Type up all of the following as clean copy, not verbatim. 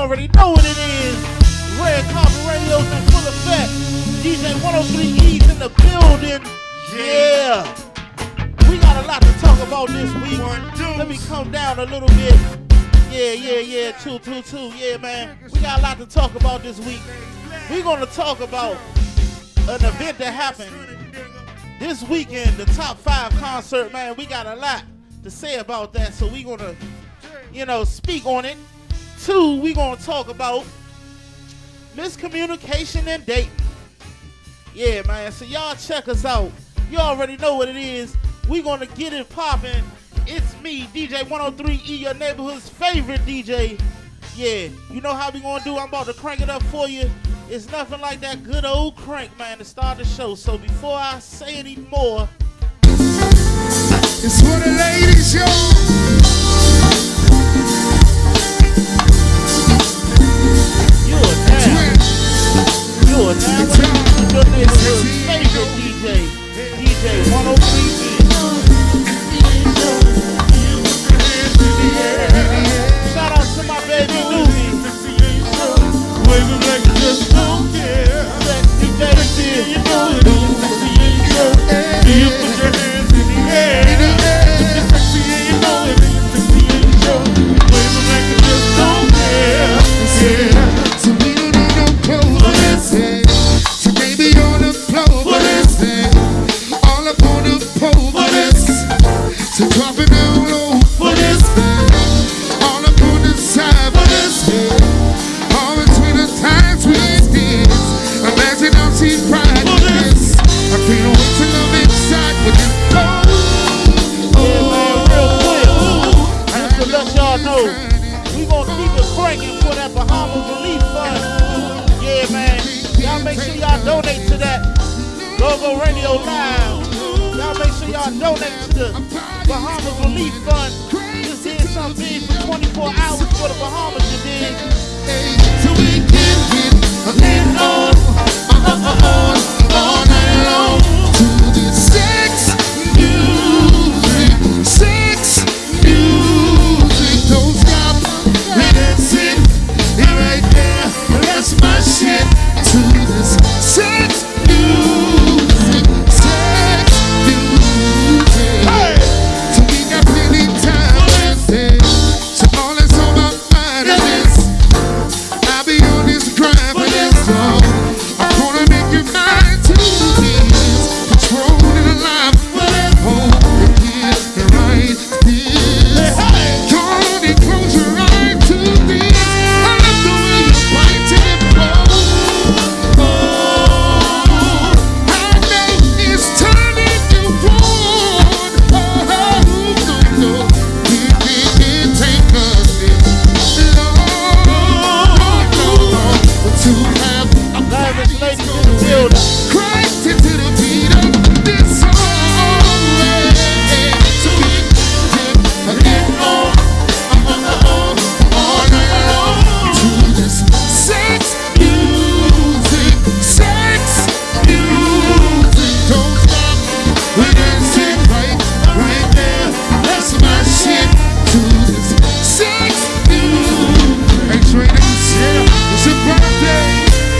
already know what it is. Red Carpet Radio's in full effect. DJ 103E's in the building. Yeah. We got a lot to talk about this week. Let me come down a little bit. Yeah. 222. Yeah, man. We got a lot to talk about this week. We're going to talk about an event that happened this weekend, the Top 5 concert, man. We got a lot to say about that, so we're going to, speak on it. 2, we're going to talk about miscommunication and dating. Yeah, man. So y'all check us out. You already know what it is. We're going to get it popping. It's me, DJ 103E, your neighborhood's favorite DJ. Yeah, you know how we going to do? I'm about to crank it up for you. It's nothing like that good old crank, man, to start the show. So before I say any more, it's for the ladies, yo. You're now your neighborhood's favorite DJ, DJ 103E. Shout out to my baby Newbie. Waving like you just don't care. Sexy baby, you know it is. Do you put your hands in the air? You're sexy and you know it is. Waving like you just don't care. So we don't need no clothes for this. So baby on the floor for this. All up on the pole for this. So drop it down low for this. All up on the side for this. All between the times we did. Imagine how she's proud of this. I can't wait to love inside with this. Yeah, man, real quick. Just to let y'all know, we gonna keep it cranking for that Bahamas Relief Fund. Yeah, man. Y'all make sure y'all donate to that. Go Radio Live. Y'all make sure y'all donate to the Bahamas Relief Fund. Just did something big for 24 hours for the Bahamas, you dig? So we can get on all night long to this sex music. Don't stop, that's it, right there. That's my shit. To this sex music. Hey. So we got plenty time to say. So all that's on my mind is this. I'll be on this grind for this song. I'm gonna make you mine to this. Controlling the life for that home. Get the right this. Come on and close your eyes to this. I love the way you bite to the bone. I know it's turning you on. No, it can't take us this long to have a Lavish ladies in the building. Christ into the beat of this song. So we can get on all night long to this sex music. Don't stop when it's it right there. That's my shit to this sex music. Hey, Trina, it's your birthday.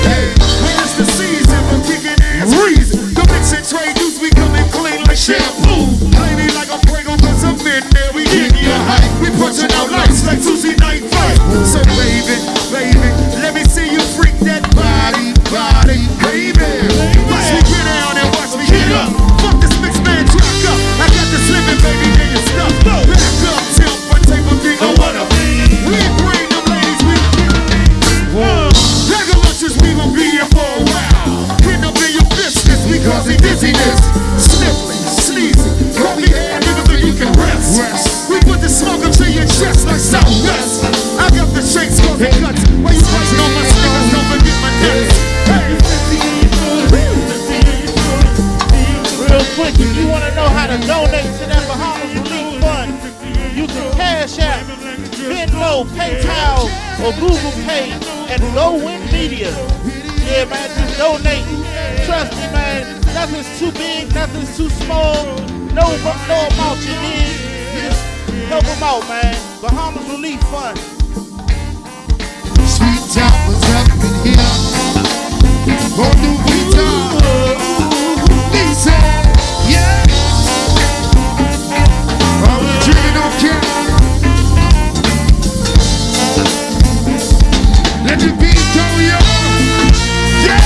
Hey, when it's the season for kicking ass reason. The mixing trade used to be coming clean like shampoo. Cleaning like a Prego cause I'm in there. We give you a hype. We punching out lights like Tuesday night fight. So baby, let me see you freak that body, baby. Watch me get down and watch me get up. Fuck this mixed man track up. I got this living baby, then you stuff. Back up, tilt for table thing. I wanna be. We bring them ladies, we Regalicious, we gon' be here for a while. Hit up in your business, we causing dizziness. Sniffling, sneezing, call me air nigga so you can rest. We put the smoke up to your chest like Southwest. I got the shakes causing cuts. While you punching on my sneakers, don't forget my nuts. Real quick, if you want to know how to donate to that Bahamas Relief Fund, you can cash out, Venmo, PayPal, or Google Pay, and Go Win Media. Yeah, man, just donate. Trust me, man, nothing's too big, nothing's too small. No amount you need. You just help them out, man. Bahamas Relief Fund. top was up in here. Go do Vita. Lisa, yeah. Are we drinking on cat? Let the beat go, yo. Yeah.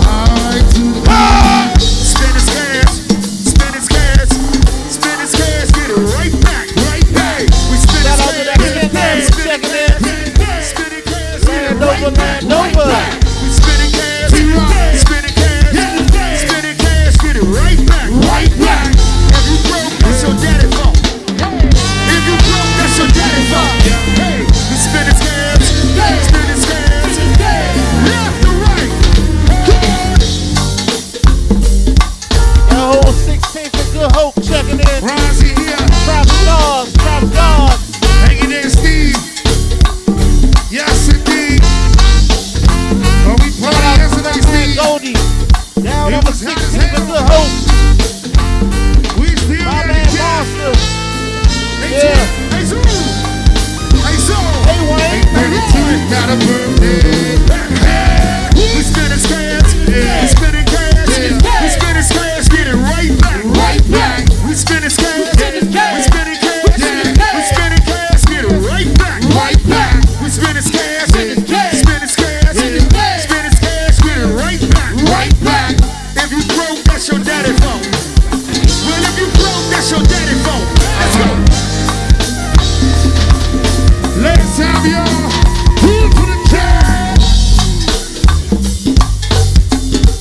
Alright, to the spin his cash, spin his cash, spin his cash, get it right back, right back. We spin his cash, spin it cash, spin it cash, spin it cash, get it right back, right back. We spin it cash, spin it cash, spin it cash, get it right back, right back. If you broke, that's your daddy fault. If you broke, that's your daddy fault. Hey, we spin his cash, spin his cash, left to right. The whole 16th of Good Hope checking in. Ronzie here. Travis God. Hanging there, Steve. Yes, indeed. Oh, we party yesterday, Steve. Goldie. Down It on the was hot as 16th of hell. Good Hope. We still My got man it, yeah. Monster. Hey, Yeah. Hey, Zoo. Hey, Zoo. Hey, Wayne. Hey, 32 got a birthday. Hey. We spin his cash. We spin his cash. We spin his cash. Get it right back. Right back. We spin his cash. We spin his cash. We spin his cash. Get it right back. Right back. We spin his cash. Spin his cash. Spin his cash. Get it right back. Right back. If you broke, that's your daddy fault. Well, if you broke, that's your daddy fault. Let's go. Last time, y'all. Pull for the cash.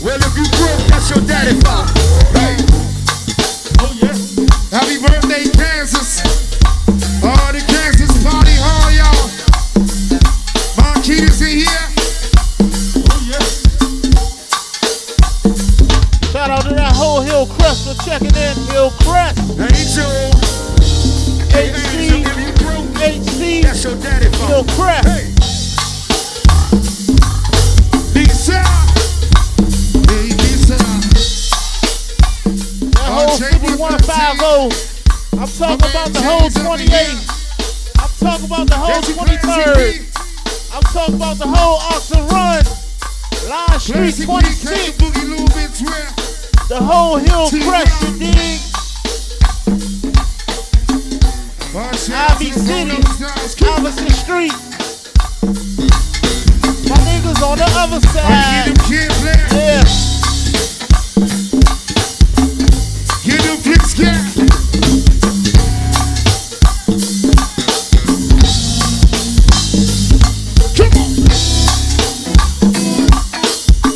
Well, if you broke, that's your daddy fault. Hey. Oh, yeah. Happy birthday, Kansas. All the Kansas party hall, y'all. Marquita's in here. Oh, yeah. Shout out to that whole Hillcrest for checking in. Hillcrest. Angel. Hey, Angel, if you broke, HC. that's your daddy fault. Hillcrest. Hey. Lisa. Hey, Lisa. That whole 5150. I'm talking about the whole 28th. I'm talking about the whole 23rd. I'm talking about the whole Oxford Run. Line Street 26. Boogie Lou been swear. The whole Hillcrest, you dig? Ivy City, Iverson Street. My niggas on the other side. Yeah. Get them flicks, yeah. Come on.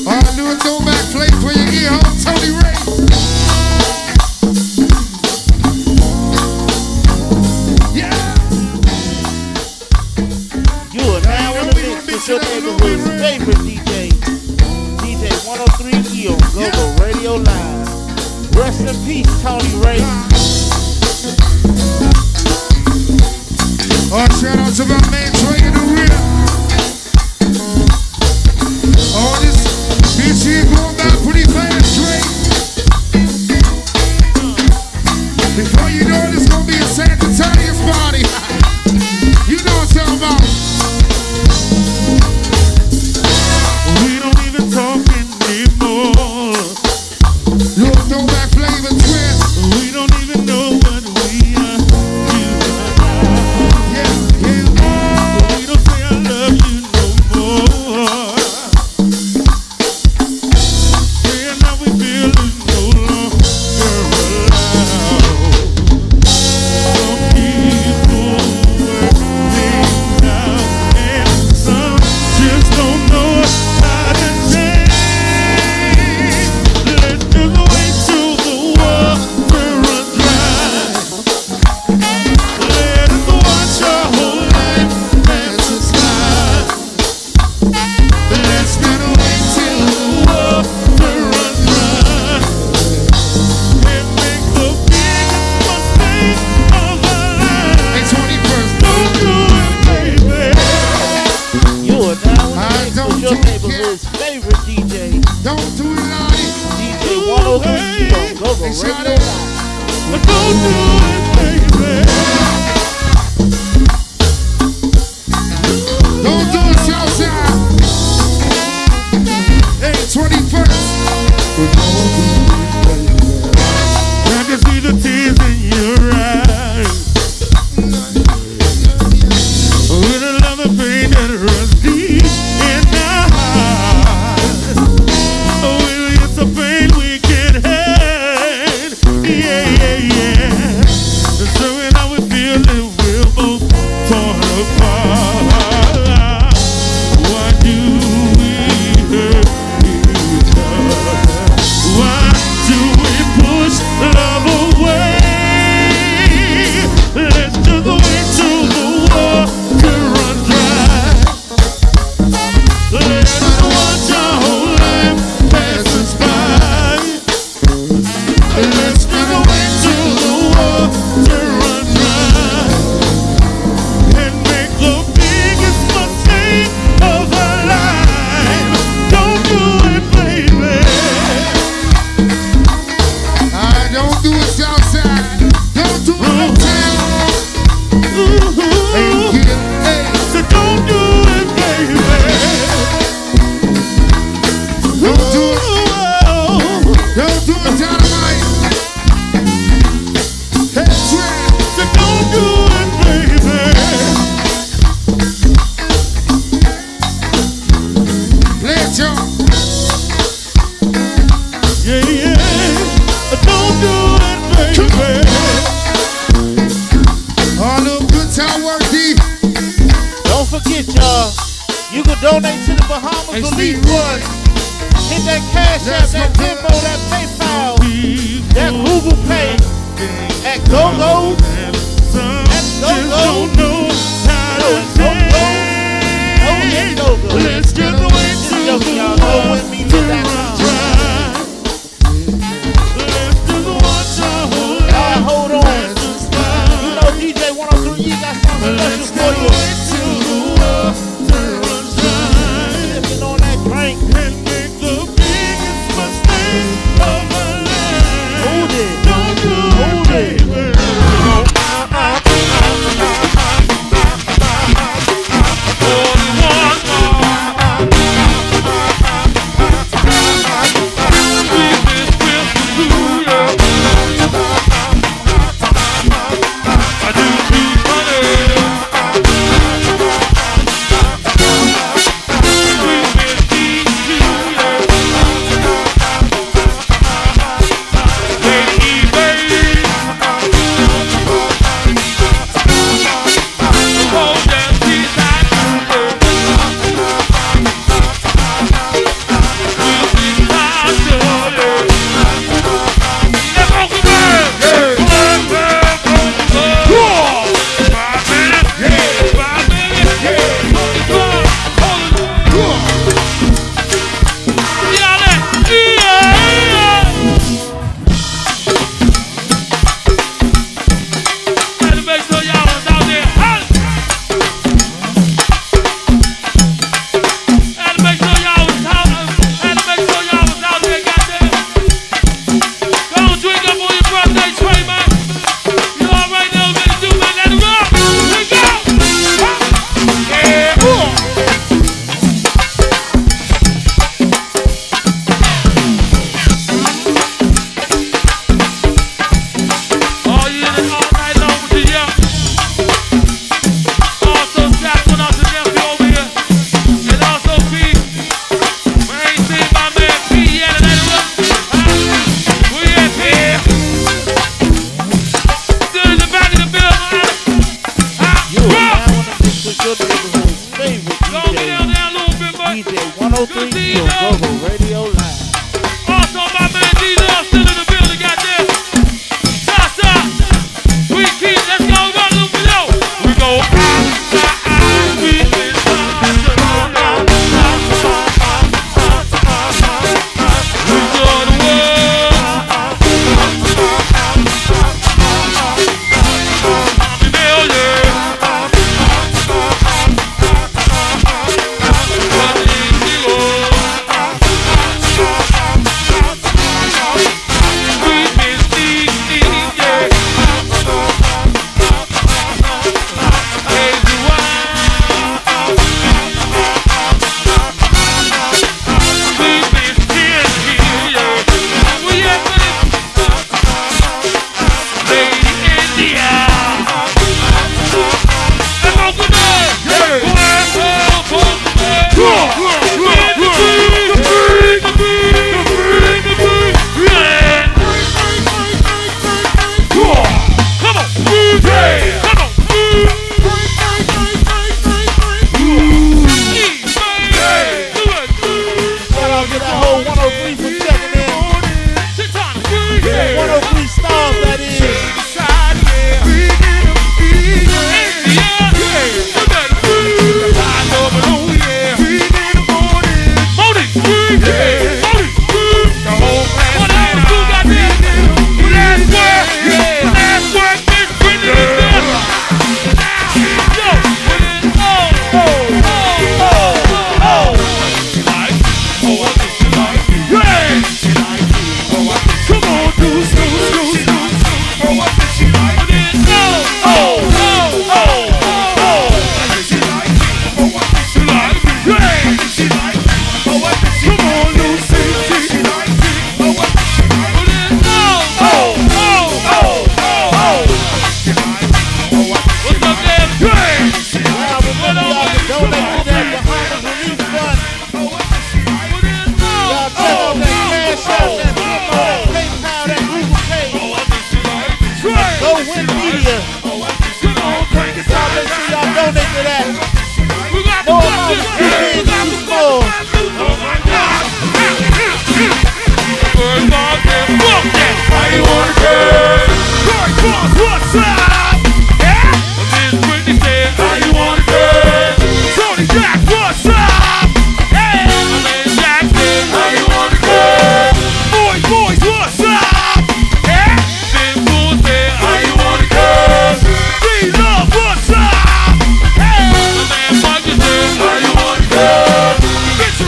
All I do is throw back play for your ear hole, Tony Ray. Yeah. You are now in the mix with your neighborhood's favorite DJ. DJ 103E on Go-Go Radio Live. Rest in peace, Tony Ray. Oh, shout out to my man Trey in the rear. Oh, this here going back pretty fast, Trey. Before you know it, it's gonna be a Sagittarius party. You know what I'm talking about. We don't even talk anymore. You throw back flavor twist. We don't even know what we are. Yeah. But we don't say I love you no more. Yeah, now we feeling no longer allowed. Some people work things out, and some just don't know how to change. Let's just wait till the water runs dry. Let us watch our whole life pass us by. Let's not wait till the water runs dry and make the biggest mistake of our lives. Hey, 21st. Don't do it, baby. You are now in the mix with your neighborhood's favorite DJ. Don't do it, Lottie. DJ 103E on Go-Go Hey, shout Radio out. Live. But don't do it, baby. Watch out. Yeah, yeah. Don't do it, baby. All the good time work, D. Don't forget, y'all. You can donate to the Bahamas Hey, for Steve least one. Hit that Cash App, that Venmo, that PayPal, that Google Pay, at GoGo, at GoGo, GoGo. Let's get away to Joking, y'all. Go with me to that time. Y'all hold on. You know DJ 103E got something special for you. Sipping on that drink. Hold it. Hold it. DJ 103 on Global Radio Live. Also, my man D-Love still in the building, goddamn. Sasa, we keep, let's go, run a little below. We go outside, we inside. We go the world. I'm a million.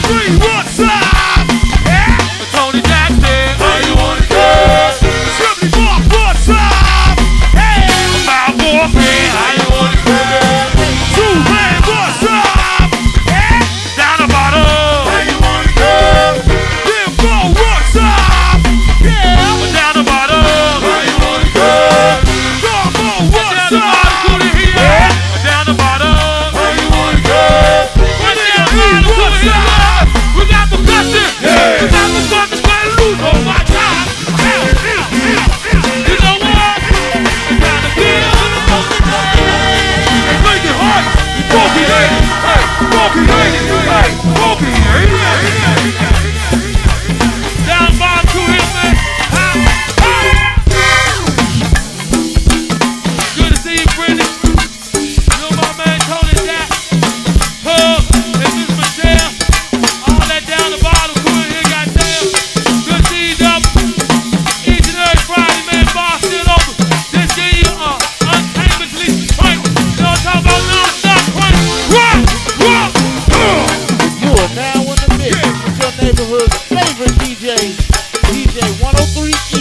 three, what's up? Yeah. Tony Jackson, how you wanna go? Simply Mark, what's up? Hey. About warfare, how you wanna go? Two man, what's up? Yeah. Down the bottom, how you wanna go? Then go, what's up? Yeah. Down the bottom, how you wanna go? Come on, what's up? Yeah. Down the bottom, how you wanna go? What's up? We got the custom. Yeah. We got the custom for the loose. Oh my God. You know what? We got the kill. Let's make it hot. Funky lady. Hey, funky lady. Hey, funky lady. Down bottom to him, man. Good to see you, Brittany. You know my man Tony Jack. Hub and Miss Michelle. All that down the bottom crew in here, goddamn. Good to see you, double. Each and every Friday, man, bar still open. Just give you untamedly crank. You know what I'm talking about? Non-stop crank. Rock, rock. You are now in the mix with your neighborhood's favorite DJ, DJ 103E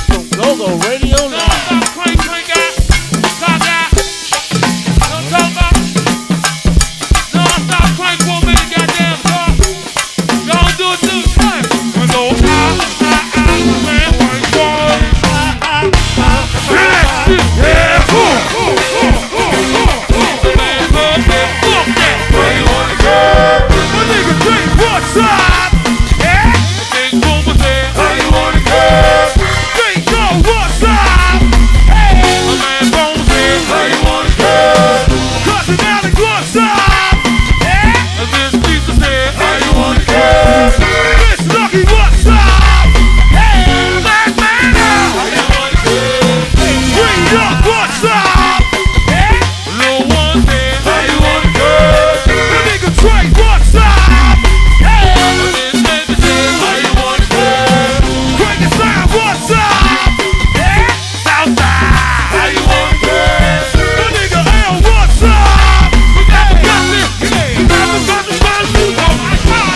from Go-Go Radio Live. Non-stop crank, crank out. Talk out. You know what I'm talking about? Non-stop crank for a minute, goddamn, car. Y'all do it too. Hey. We go man, crank, boy. Yeah, man, fuck that. Where you wanna go? My nigga Drake, what's up? Yeah? Big Boomer said, how you wanna go? Drake, go, what's up? Hey! My man Bone said, how you wanna go? Cousin Alex, what's up? Yeah? And Miss Lisa said, how you wanna go? Miss Lucky, what's up? Hey! Black man, how you wanna go? Green Duck, what's up? Yeah? Lil One said, how you wanna go? The nigga Trey, what's up? Hey! Miss Baby said, how you wanna go? Craig and Sam, what's up? Yeah? Southside, how you wanna go? The nigga L, what's up? We got the gossip. We got the gossip by the loot. Oh my God.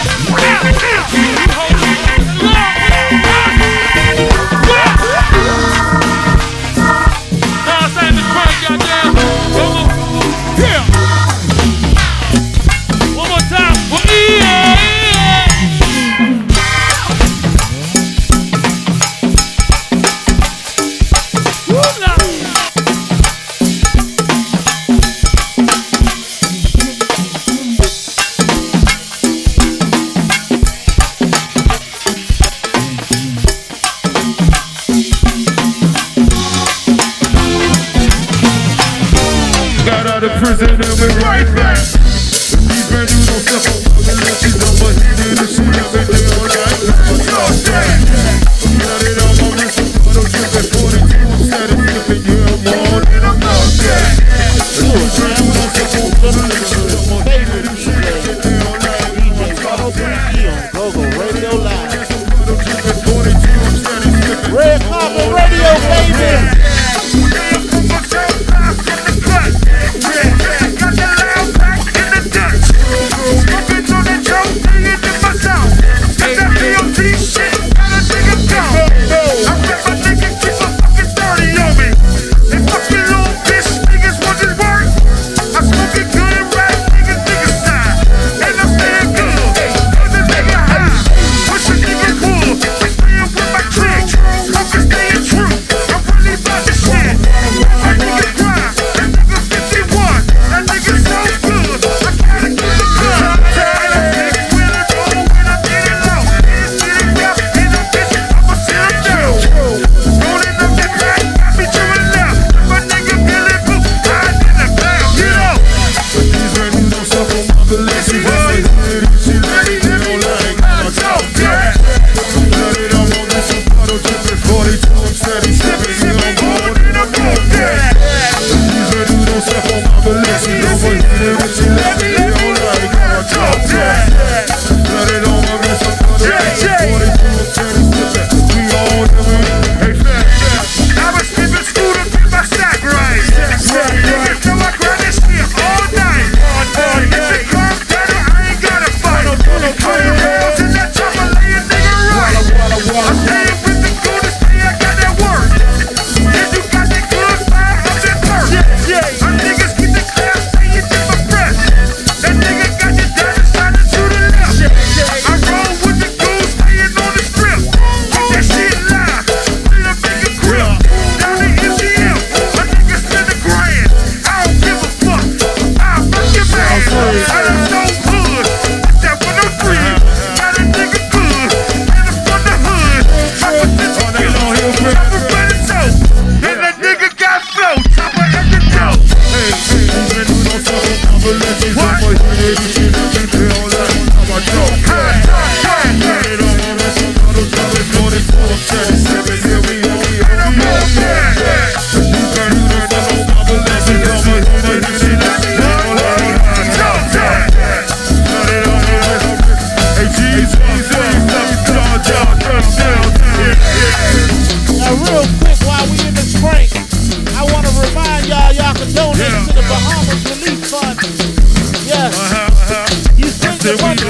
Nah, say Miss Craig, goddamn. Come on. Yeah. One more time. For Got out of prison and went right back. These brand new don't step up. Unless you know my head in the shit. I've been there all night. Got it on my wrist. I don't trip at 42. I'm satisfied. Yeah, I'm on and I'm not dead. You are now in the mix with your neighborhood's favorite DJ, DJ 103E on Go-Go Radio Live. Red Carpet Radio, baby.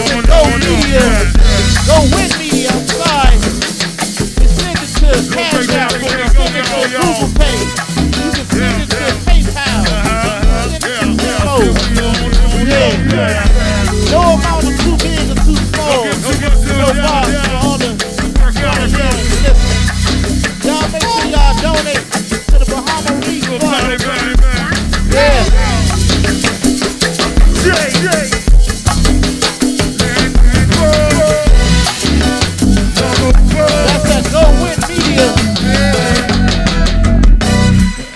to Go Media. Go Win Media, I'm sorry. You send it to Cash App. You can send it to Google Pay. You can send it to PayPal. You can send it to Venmo. Yeah. No amount is too big or too small. No box for all the listen. Y'all make sure y'all donate to the Bahama Reef Fund. Yeah. That's that Go Win Media.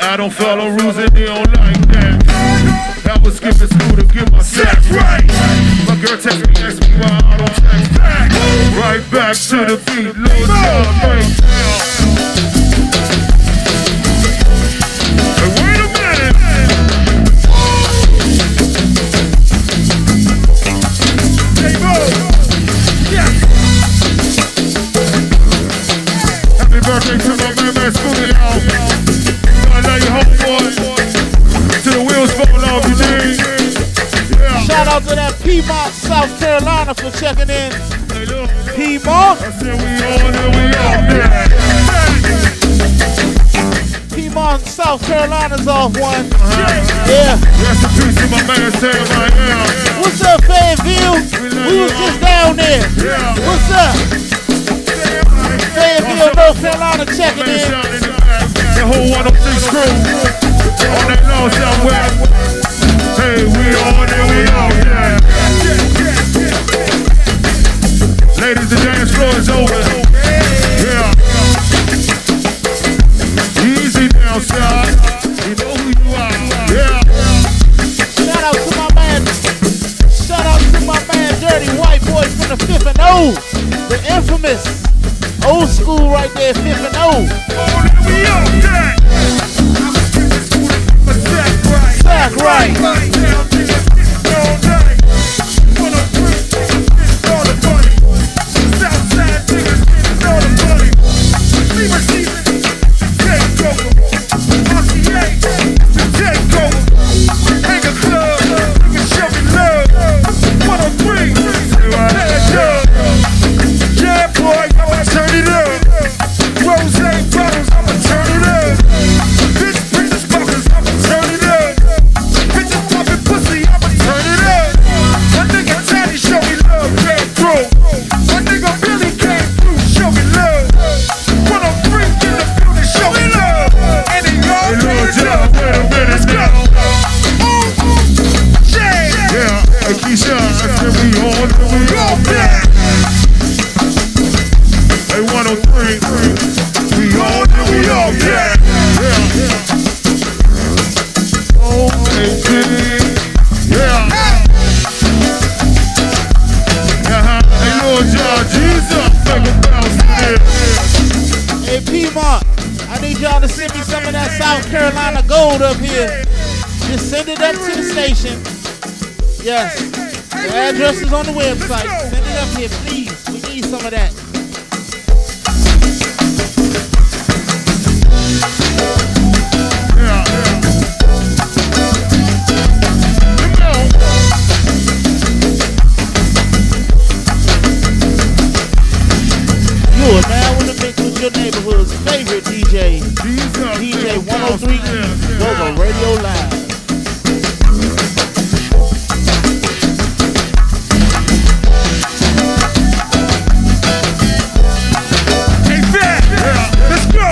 I don't follow rules and they don't like that. I was skipping school to get my set right. My girl text me, ask me why I don't text back. Right back to the beat, Lord John, right now. Hey, wait a minute. Hey, bro. Yes. Happy birthday to my man, Spoonie, y'all. I love you, homeboy. To the wheels fall off, you dig? Yeah. Shout out to that Piedmont, South Carolina for checking in. Piedmont. I said we on and we out there. Piedmont, South Carolina's off one. Yeah. Rest in peace to my man Sam right now. What's up, Fayetteville? We was just down there. Yeah. What's up? Fayetteville, North Carolina checking in. The whole 106 crew on that north southwest. Hey, we on and we out there. Ladies, the dance floor is open. Yeah. Easy now, son. You know who you are. Yeah. Shout out to my man Dirty White Boy from the 5th and O. The infamous old school right there, 5th and O. We out there. Sack right. Carolina gold up here. Just send it up to the station. Yes. The address is on the website. Send it up here, please. We need some of that. You are now in the mix with your neighborhood's favorite DJ. DJ 103 Go Radio Live. Hey, Fat, let's go.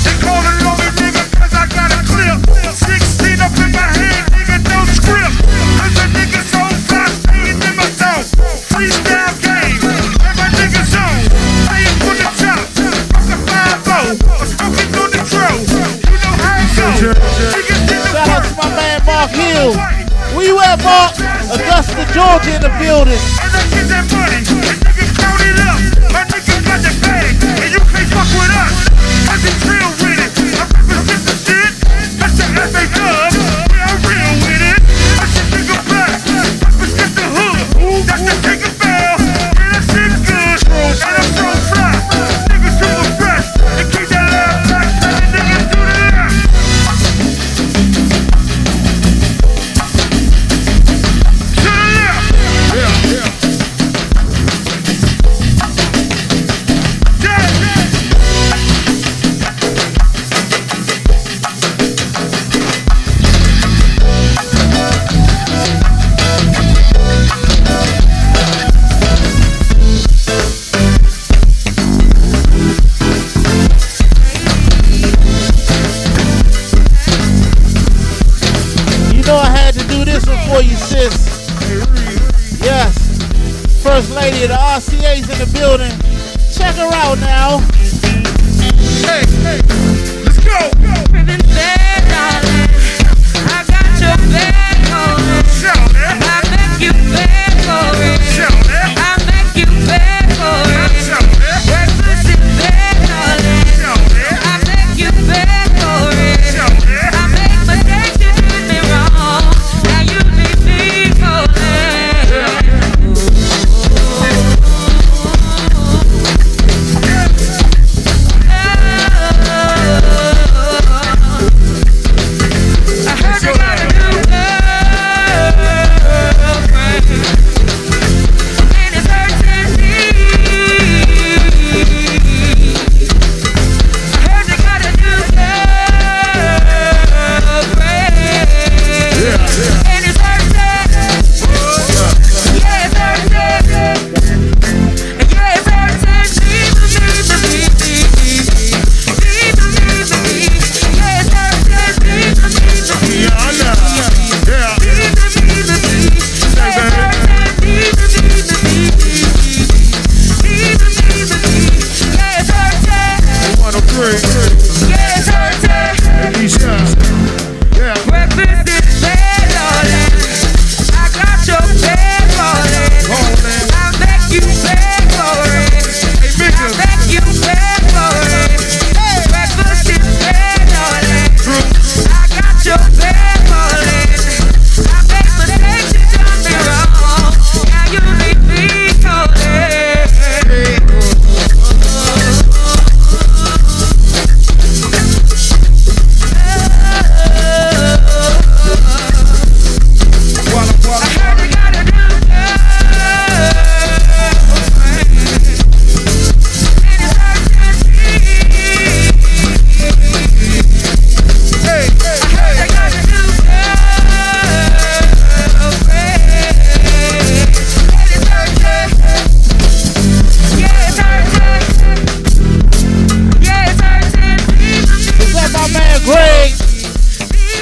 They calling on me, nigga, cause I got a clip. 16 up in my hand, nigga, no script. Cause the nigga so fly, staying in my zone. Freestyle game, and my niggas on. Staying from the top, fuck a 5-0. I'm smoking on the drone. You know how it goes. Shout out to my man Mark Hill. Where you at, Mark? Augusta, Georgia in the building. And I get that money, and niggas count it up. My niggas got the bag, and you can't fuck with us. Cause it's real with it. I represent the shit. That's the FA Club. We are real with it. That's the nigga back. Represent the hood. That's the King of Bell. Yeah, that shit good. And I'm so fly. Niggas super fresh. And keep that laugh back. And the niggas do the laugh. To the left. Yeah. lady, the RCA's in the building. Check her out now. Hey, let's go. I got your back on it. Shout it. I make you beg for it. Shout it. I make you beg for it. Shout it. Breakfast in bed, darling. Shout it. I make you beg for it. Shout it. I make mistakes, you did me wrong. Now you leave me calling. I heard you got a new girlfriend, and it's hurting me. I heard you got a new girlfriend, and it's hurting. Yeah, it's hurting. Yeah, it's hurting me. Yeah, it's hurting me. Yeah, I know. Yeah. One of three. Anisha. Yeah. Breakfast is bed, darling. I got your bed rolling. I make you beg for it. Hey, I Mitchell. make you beg for it. Breakfast is bed, darling. I got your bed rolling. I make mistakes, you done me wrong. Now you leave me calling. I heard you got a new girlfriend, and it's hurting me. Hey, I heard you got a new girlfriend, and it's hurting. Yeah, it's hurting. Yeah, it's hurting me. Is that my man Greg?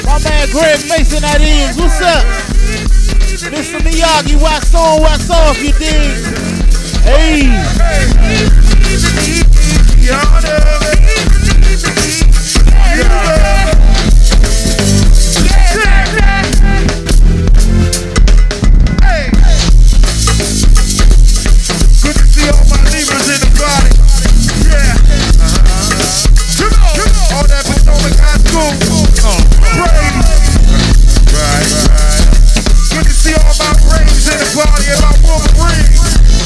My man Greg Mason that is. What's up? Mr. Miyagi, wax on, wax off, you dig? Hey. y'all know. Hey. Good to see all my neighbors in the body. Yeah. Come on. All that Potomac High School. Braves. Right. Good to see all my Braves in the body and my Wolverines.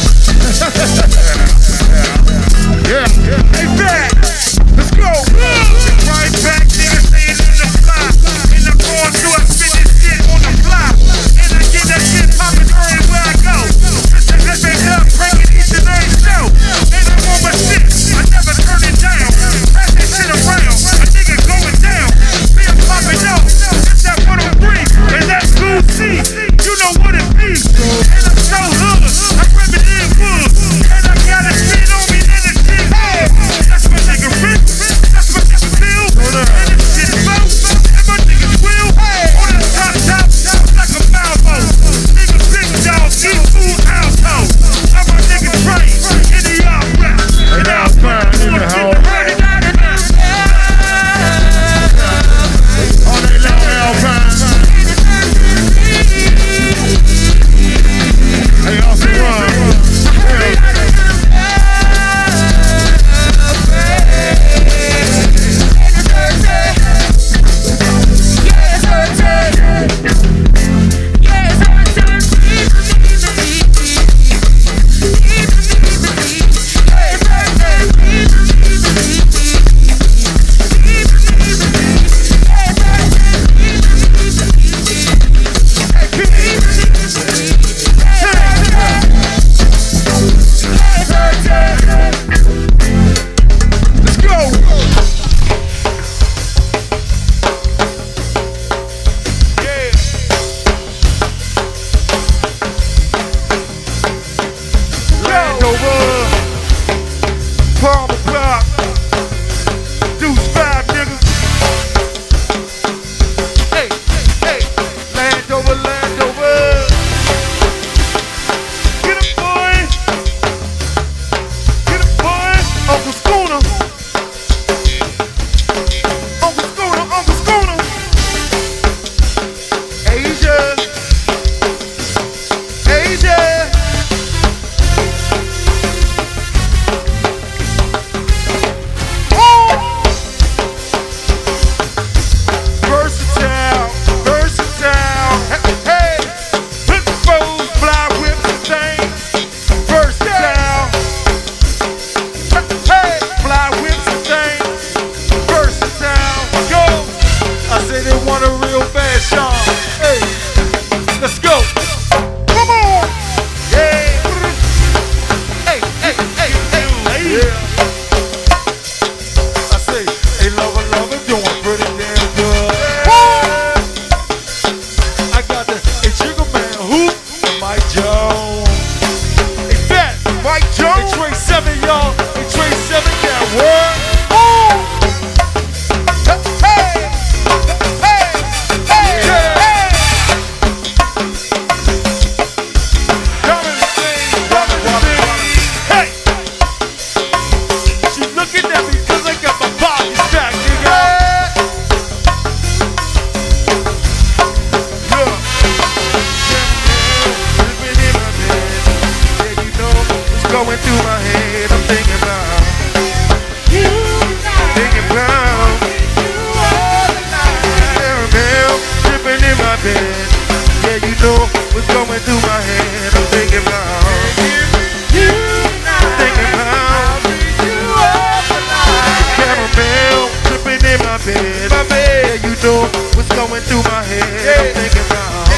going through my head. I'm thinking about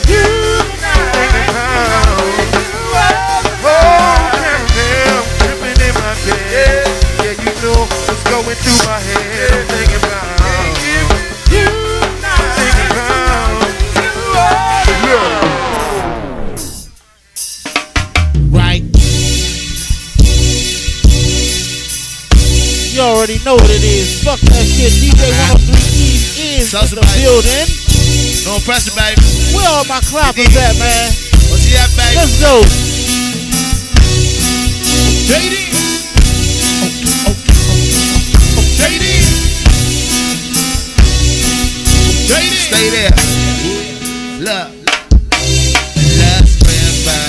you. Thinking about tripping in my bed. Yeah, you know what's going through my head. I'm thinking about you. Thinking about Right. You already know what it is. Fuck that shit. DJ 103 is in the building. no pressure, baby. Where all my clappers at, man? What's that, baby? Let's go. JD. JD. JD. Stay there. Look. Love stripper.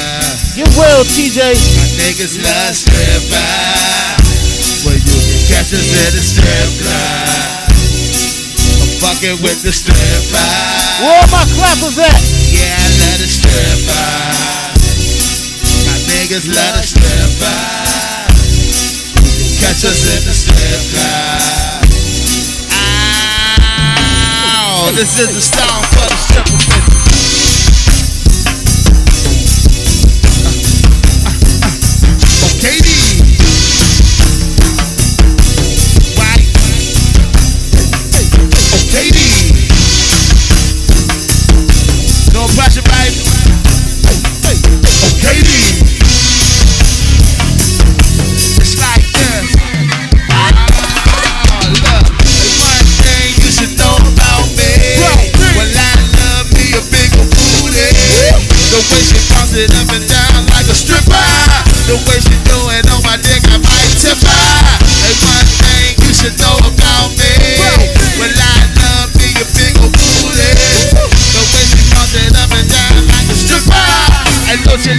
Get well, TJ. My niggas love stripper. Where you can catch us at the strip club. I'm fucking with the stripper. Where all my clappers at? Yeah, I love the stripper. My niggas love the stripper. You can catch us in the strip club. Ow, this is the song for the stripper business. KD. Right. KD. No pressure, baby. KD. It's like this. Look, there's one thing you should know about me. Well, I love me a bigger booty. The way she bounce it up and down like a stripper. The way she do it on my dick, I might tip her. There's one thing you should know about me. Well, I love me a bigger booty. The way she bounce it up and down like a stripper. And Loach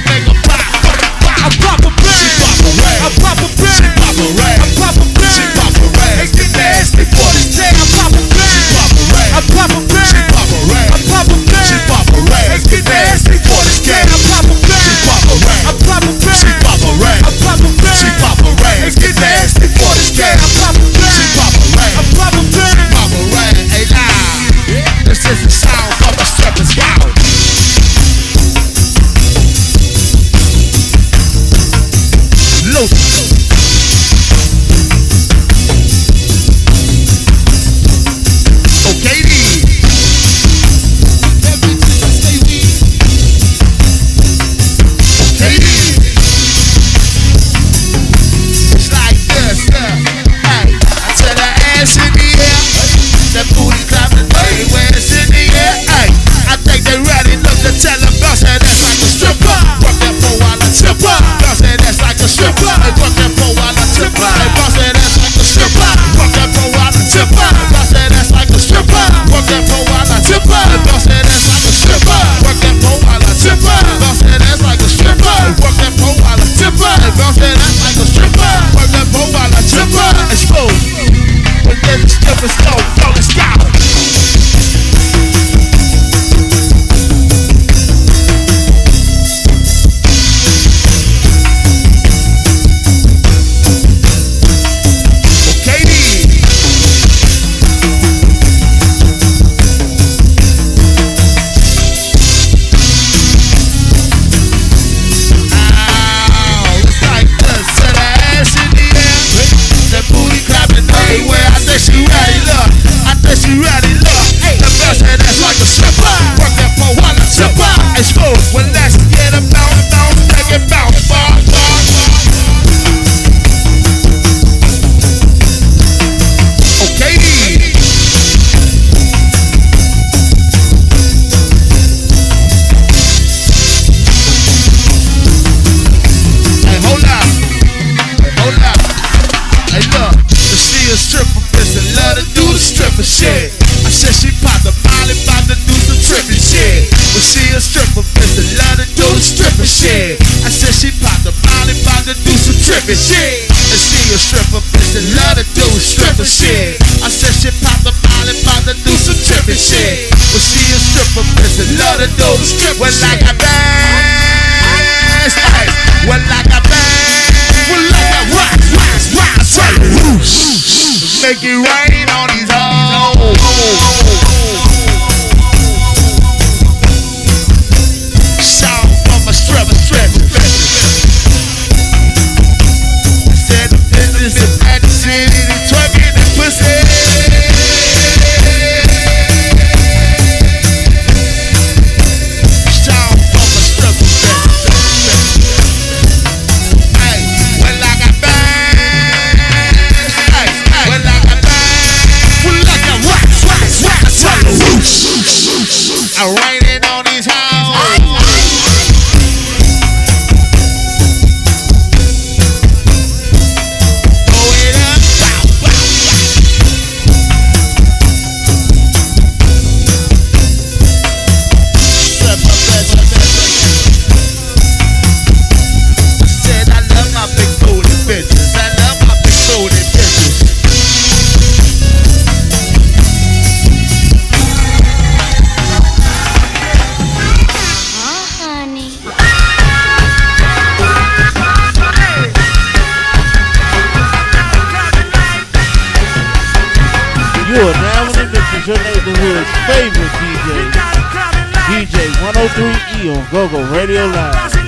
make a pop. I pop a bag. She pop a rag. I pop a bag. She pop a rag. I pop a bag. She pop a rag. It's get nasty for this day. I pop a bag. She pop a rag. I pop a bag. She pop a rag. I pop a bag. She pop a rag. It's get nasty for this day. I pop a bag. She pop a rag. I pop a bag. She pop a rag. I pop a bag. She pop a rag. It's get nasty for this day. I pop a bag. She pop a rag. I pop a bag. She pop a rag. Hey, nah. This is the sound of a stripper's gown. Loach. Okay, it's like this, hey, I tell her ass in the air, that booty clapping everywhere, it's in the air, hey, I think they ready, look to tell them, bounce that ass like a stripper, work that pole while I tip her, bounce that ass like a stripper, hey, work that pole while I tip her, hey, bounce that ass like a stripper, work that pole while I tip her, hey, bounce that ass like a stripper, work that pole while I tip her, hey, bounce that ass like a stripper, work that pole while I tip her, bounce that ass like a stripper, work that pole while I tip her, hey, bounce that ass like a stripper, work that pole while I tip her, exposed, but then the strippers go, let's go. Well, let's get a bounce, take it bounce, okay. Hey, hold up. Hey, look, to see a stripper bitch and love to do the stripper shit. I said she popped the molly, about to do some tripping shit. Well, she a stripper bitch and love to do the stripper shit. I said she popped the molly, about to do some tripping shit. And she a stripper bitch and love to do stripper shit. I said she popped the molly, about to do some tripping shit. Well, she a stripper bitch and love to do the stripper shit. Well, like a bass, hey. Well, like a bass, well, like a rock, say loose. Make it rain on these hoes. favorite DJ 103E on Go-Go Radio Live.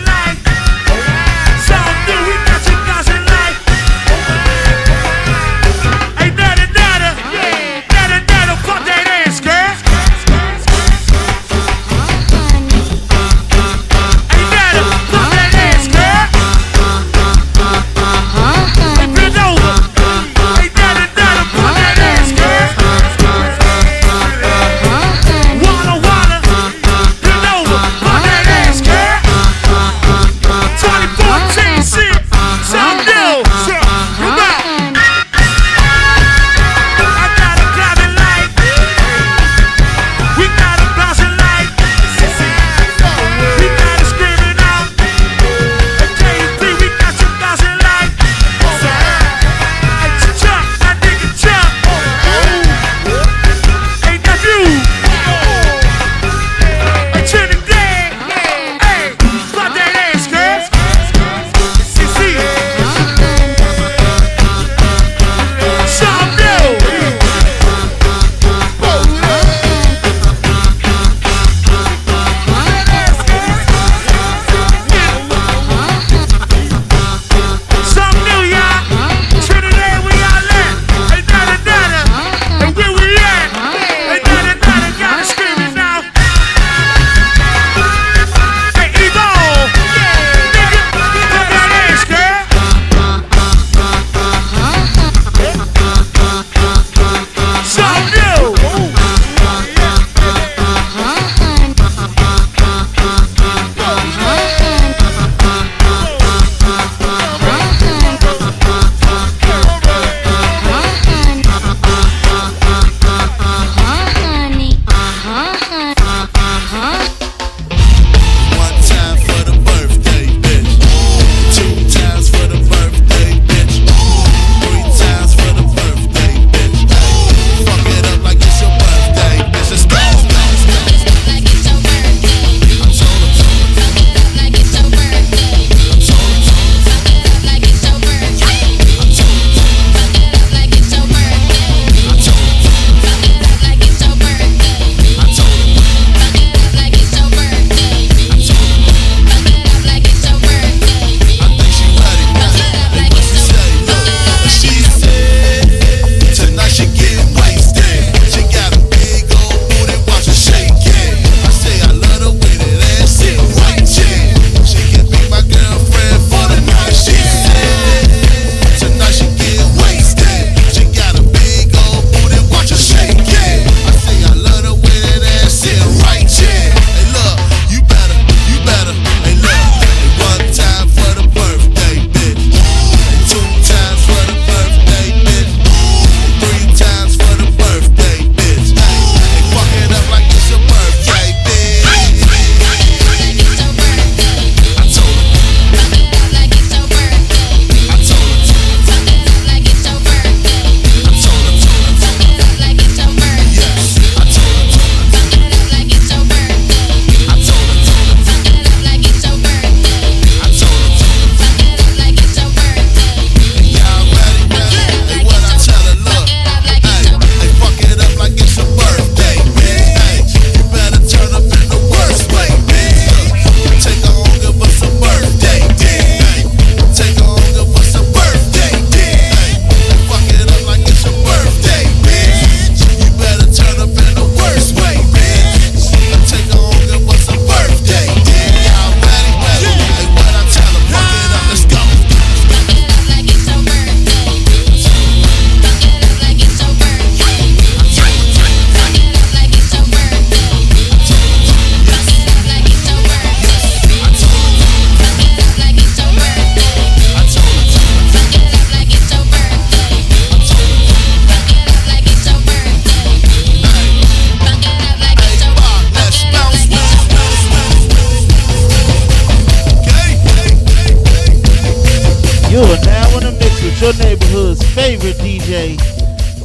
your neighborhood's favorite DJ,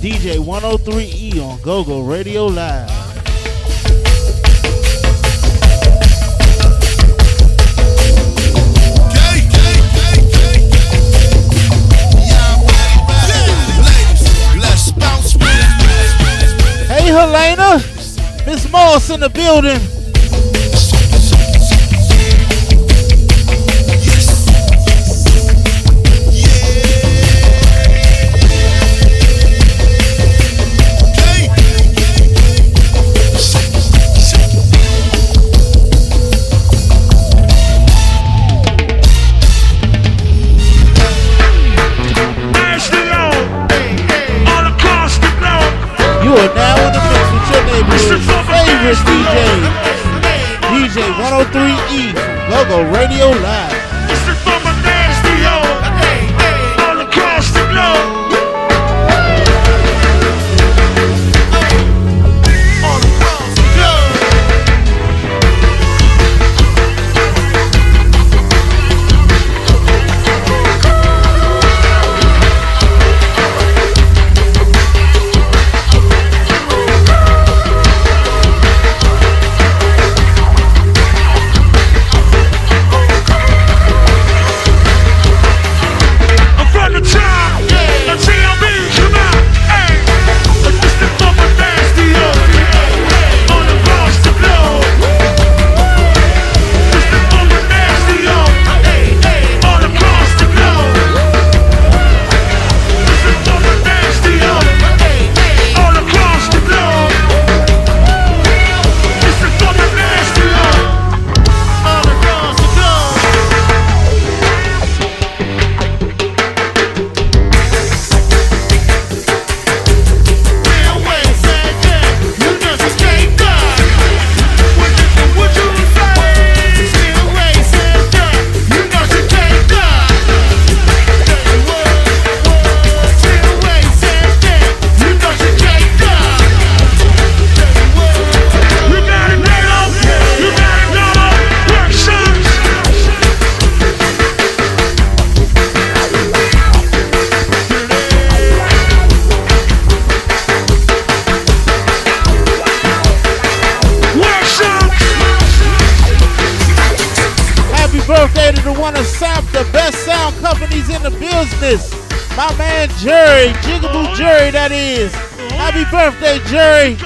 DJ 103E on Go-Go Radio Live. Hey, Helena. East in the building. You are now in the mix with your neighborhood's favorite DJ, DJ 103E from Go-Go Radio Live. It's the summer nasty, yo. All across the globe. All across the globe. Birthday to the one of the best sound companies in the business. My man Jerry, Jigaboo Jerry that is. Happy birthday, Jerry.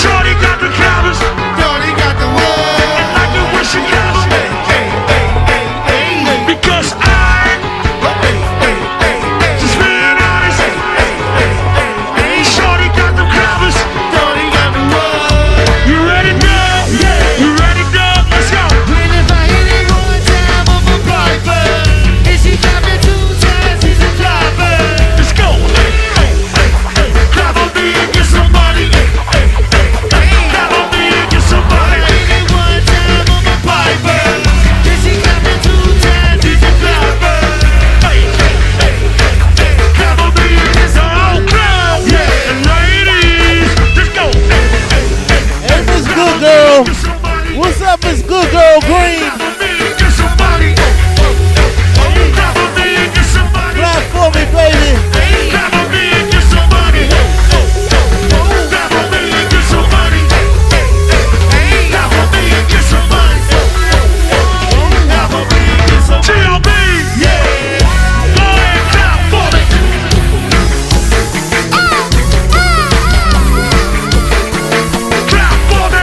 Shorty got the covers, Shorty got the wood, and I can wish you got because I just being honest. Shorty got the covers, Shorty got the wood. You ready, dog? Yeah. You ready, dog? Let's go. When if I hit it one time, I'm a driver. If she drop it 2 times, she's a driver. Let's go. Clap on me and get some money. Clap on me and get some money. Hit it one time, I'm a driver. If she drop it 2 times, she's a driver. Clap on me and get some old club. Yeah. And ladies, let's go. Hey, Miss Good Girl. What's up, Miss Good Girl Green? Clap on me and get some money. Clap on me and get some money. Clap for me, baby. Clap on me and get some money. Clap on me and get some money. Clap on me and get some money. Clap on me and get some money. T.O.B. Yeah. Go ahead, clap for me. Clap for me.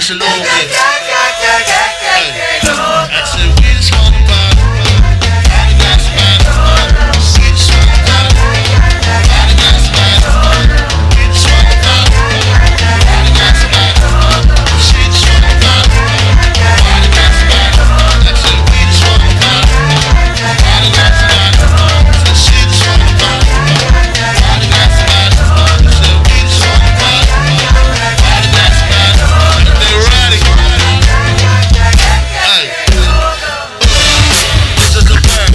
It's a long way. I said we just smoke about it. All the guys about it. We just smoke about it. All the guys about it. We just smoke about it. All the guys about it. She just smoke about it. All the guys about it. I said we just smoke about it. All the guys about it. I said she just smoke about it. All the guys about it. I said we just smoke about it. All the guys about it. If they ready. Hey. This is the bird.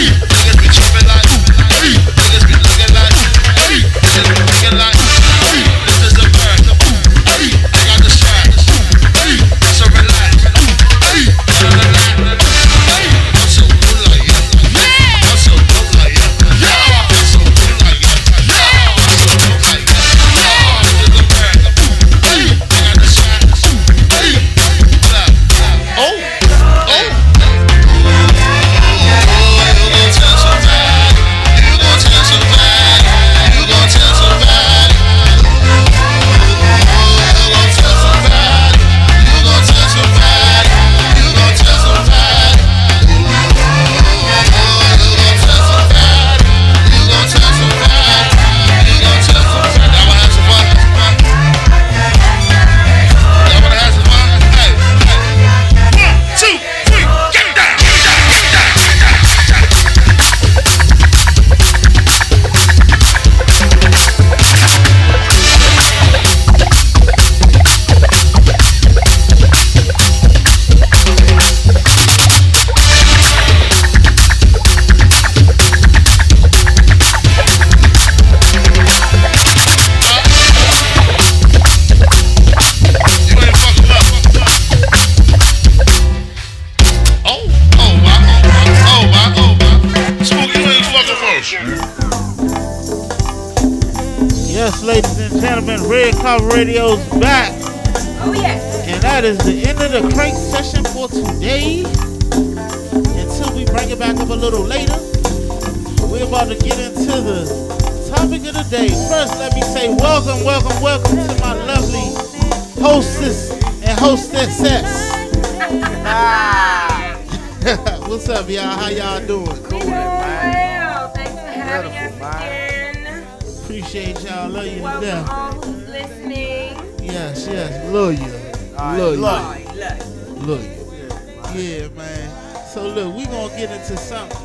Niggas be tripping like. Niggas be looking like. Niggas be looking like. This is the bird. I got the straps. So relax. So relax. I'm so good like you. I'm so good like you. I'm so good like you. I'm so good like you. This is the bird. I got the straps. Oh. Yes, ladies and gentlemen, Red Carpet Radio's back. Oh, yeah. And that is the end of the crank session for today. Until we bring it back up a little later, we're about to get into the topic of the day. First, let me say welcome to my lovely hostess and hostesses. What's up, y'all? How y'all doing? Well, thanks for having us again. Appreciate y'all. Love you to Welcome death. all who's listening. Yes. Love you. Love you. Yeah, man. So look, we gonna get into something.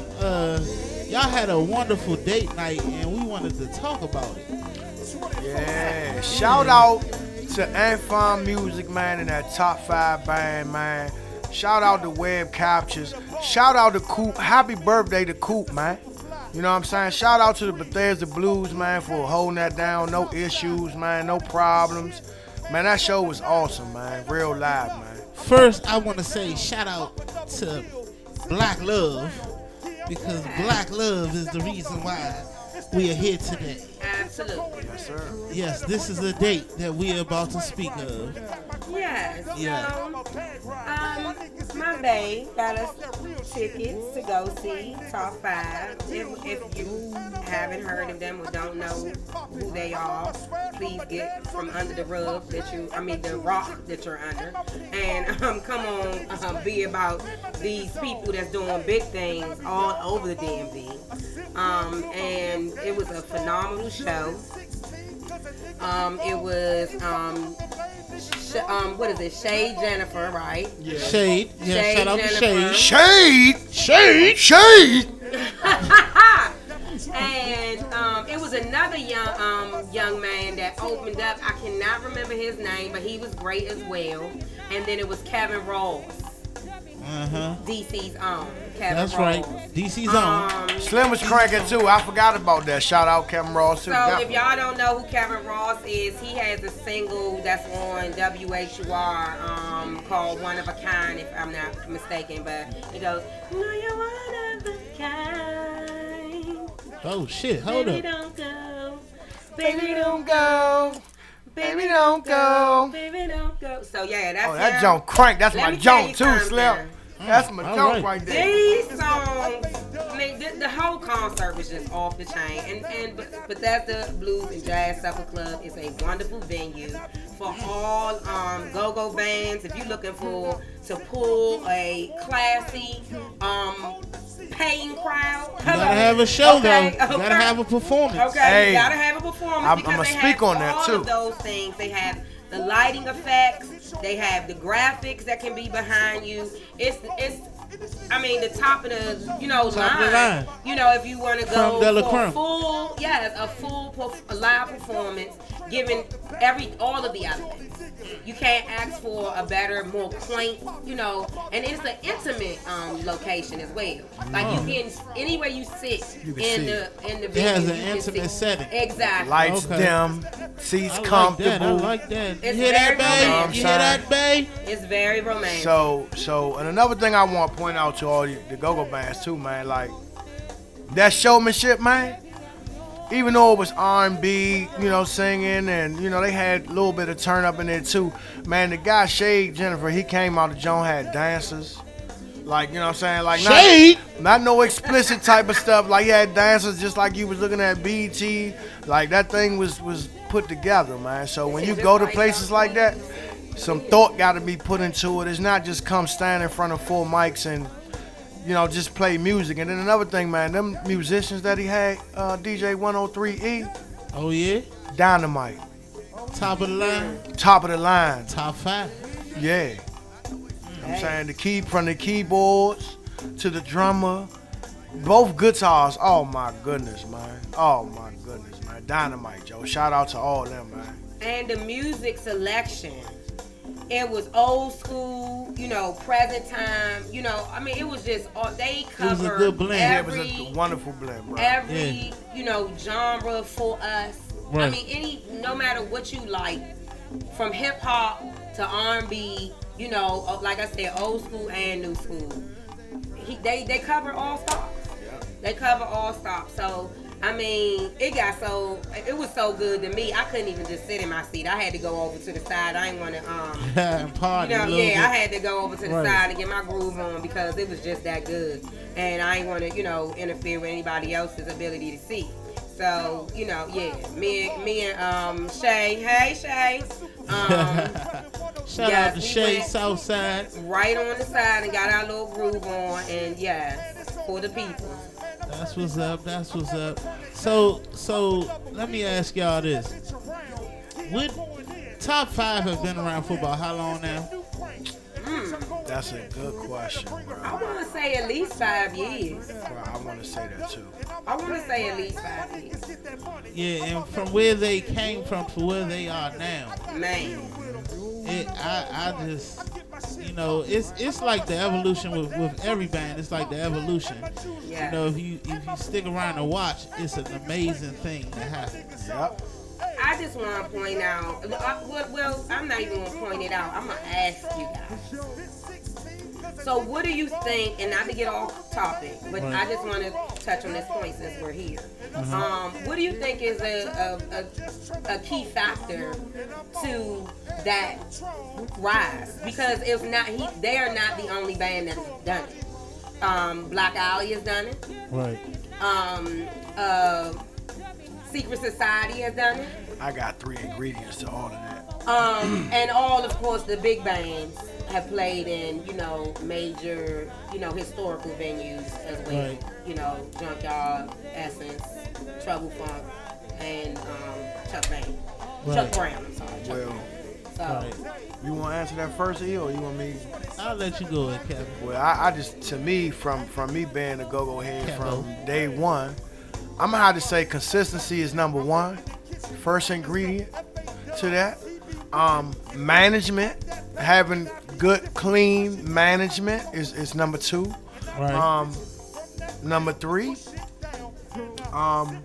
Y'all had a wonderful date night, and we wanted to talk about it. Yeah, shout out to Anfam Music, man, and that top 5 band, man. Shout out to Web Captures. Shout out to Coop. Happy birthday to Coop, man. You know what I'm saying? Shout out to the Bethesda Blues, man, for holding that down. No issues, man. No problems. Man, that show was awesome, man. Real live, man. First, I want to say shout out to Black Love, because Black Love is the reason why we are here today. Absolutely. Yes, sir. Yes, this is the date that we are about to speak of. Yes. Yeah. So, my bae got us tickets to go see Top 5. If you haven't heard of them or don't know who they are, please get from under the rug the rock that you're under, and come on, be about these people that's doing big things all over the DMV. And it was a phenomenal show. It was what is it? Shade Jennifer, right? Yeah. Shade. Yeah, Shade shout out Jennifer. to Shade. Shade. And it was another young man that opened up. I cannot remember his name, but he was great as well. And then it was Kevin Ross. DC's own. Kevin That's Ross. right. DC's on. Slim was cranking too. I forgot about that. Shout out Kevin Ross too. So if y'all don't know who Kevin Ross is, he has a single that's on WHUR called One of a Kind, if I'm not mistaken. But he goes, "No, you're one of a kind. Oh shit! Hold Baby, up. don't go. Baby, don't go. Baby, don't go. Baby, don't go." So yeah, that's Oh, that him. junk crank. That's Let my me tell junk you too, something. Slim. That's my all joke right. right there. These songs, I mean, the whole concert was just off the chain. And Bethesda Blues and Jazz Supper Club is a wonderful venue for all go-go bands. If you're looking to pull a classy, paying crowd. You gotta have a show Okay, though. You gotta have a performance. Okay, Hey, you gotta have a performance I'm because gonna they speak have on that, all too. of those things. They have the lighting effects. They have the graphics that can be behind you. It's I mean the top of the line. You know, if you want to go Creme de la for creme. a full live performance, giving all of the elements. You can't ask for a better, more quaint, and it's an intimate location as well. Like you can anywhere you sit You can in see the venue, has an you can intimate see. setting. Exactly. Lights Okay. dim, seats I like comfortable. that. I like that. It's You hear that, very babe? romantic. You hear that, babe? It's very romantic. So, and another thing I want to point out to all the go-go bands too, man, like that showmanship, man. Even though it was R&B, singing, and they had a little bit of turn up in there too. Man, the guy Shade Jennifer, he came out. The joint had dancers, like what I'm saying, like Shade? not no explicit type of stuff. Like he had dancers, just like you was looking at BT. Like that thing was put together, man. So when you go to places like that, some thought got to be put into it. It's not just come stand in front of 4 mics and just play music. And then another thing, man, them musicians that he had, DJ 103E, Oh yeah. dynamite, Top of the line. top of the line, Top 5. yeah. I'm saying from the keyboards to the drummer, both guitars. Oh my goodness, man. Oh my goodness, man. Dynamite, Joe. Shout out to all them, man. And the music selection, it was old school, present time, I mean, it was just, they covered a good blend. Yeah, it was a wonderful blend, bro. every, genre for us. I Right. mean, no matter what you like, from hip hop to R&B, like I said, old school and new school. They cover all stops. They cover all stops. So, I mean, it was so good to me. I couldn't even just sit in my seat. I had to go over to the side. I didn't want to, Party a little bit. I had to go over to the Right. side and get my groove on because it was just that good. And I didn't want to, interfere with anybody else's ability to see. So, me and Shay. Hey, Shay. Shout out to we Shade went Southside. right on the side and got our little groove on. And, for the people. That's what's up. That's what's up. So let me ask y'all this: would top 5 have been around for about how long now? That's a good question, bro. I want to say at least 5 years. Bro, I want to say that too. I want to say at least 5 years. Yeah, and from where they came from to where they are now, Man. I just, it's like the evolution with every band. It's like the evolution. Yeah. If you stick around and watch, it's an amazing thing that happens. Yep. I just want to point out, well, I'm not even going to point it out. I'm going to ask you guys. So what do you think, and not to get off topic, but Right. I just want to touch on this point since we're here. What do you think is a key factor to that rise? Because it's not they are not the only band that has done it. Black Alley has done it. Right. Secret Society has done it. I got 3 ingredients to all of that. And all, of course, the big bands have played in, major, historical venues as well. Right. Junkyard, Essence, Trouble Funk, and Chuck Brown. Right. Chuck Brown, I'm sorry. Chuck Well, Brown. So, Right. you want to answer that first, E, or you want me? I'll let you go ahead, Kevin. Well, I just, to me, from me being a go-go head Capo. from day one, I'm going to have to say consistency is number 1. First ingredient to that. Management, having good, clean management is number 2. Right. Number 3, I'm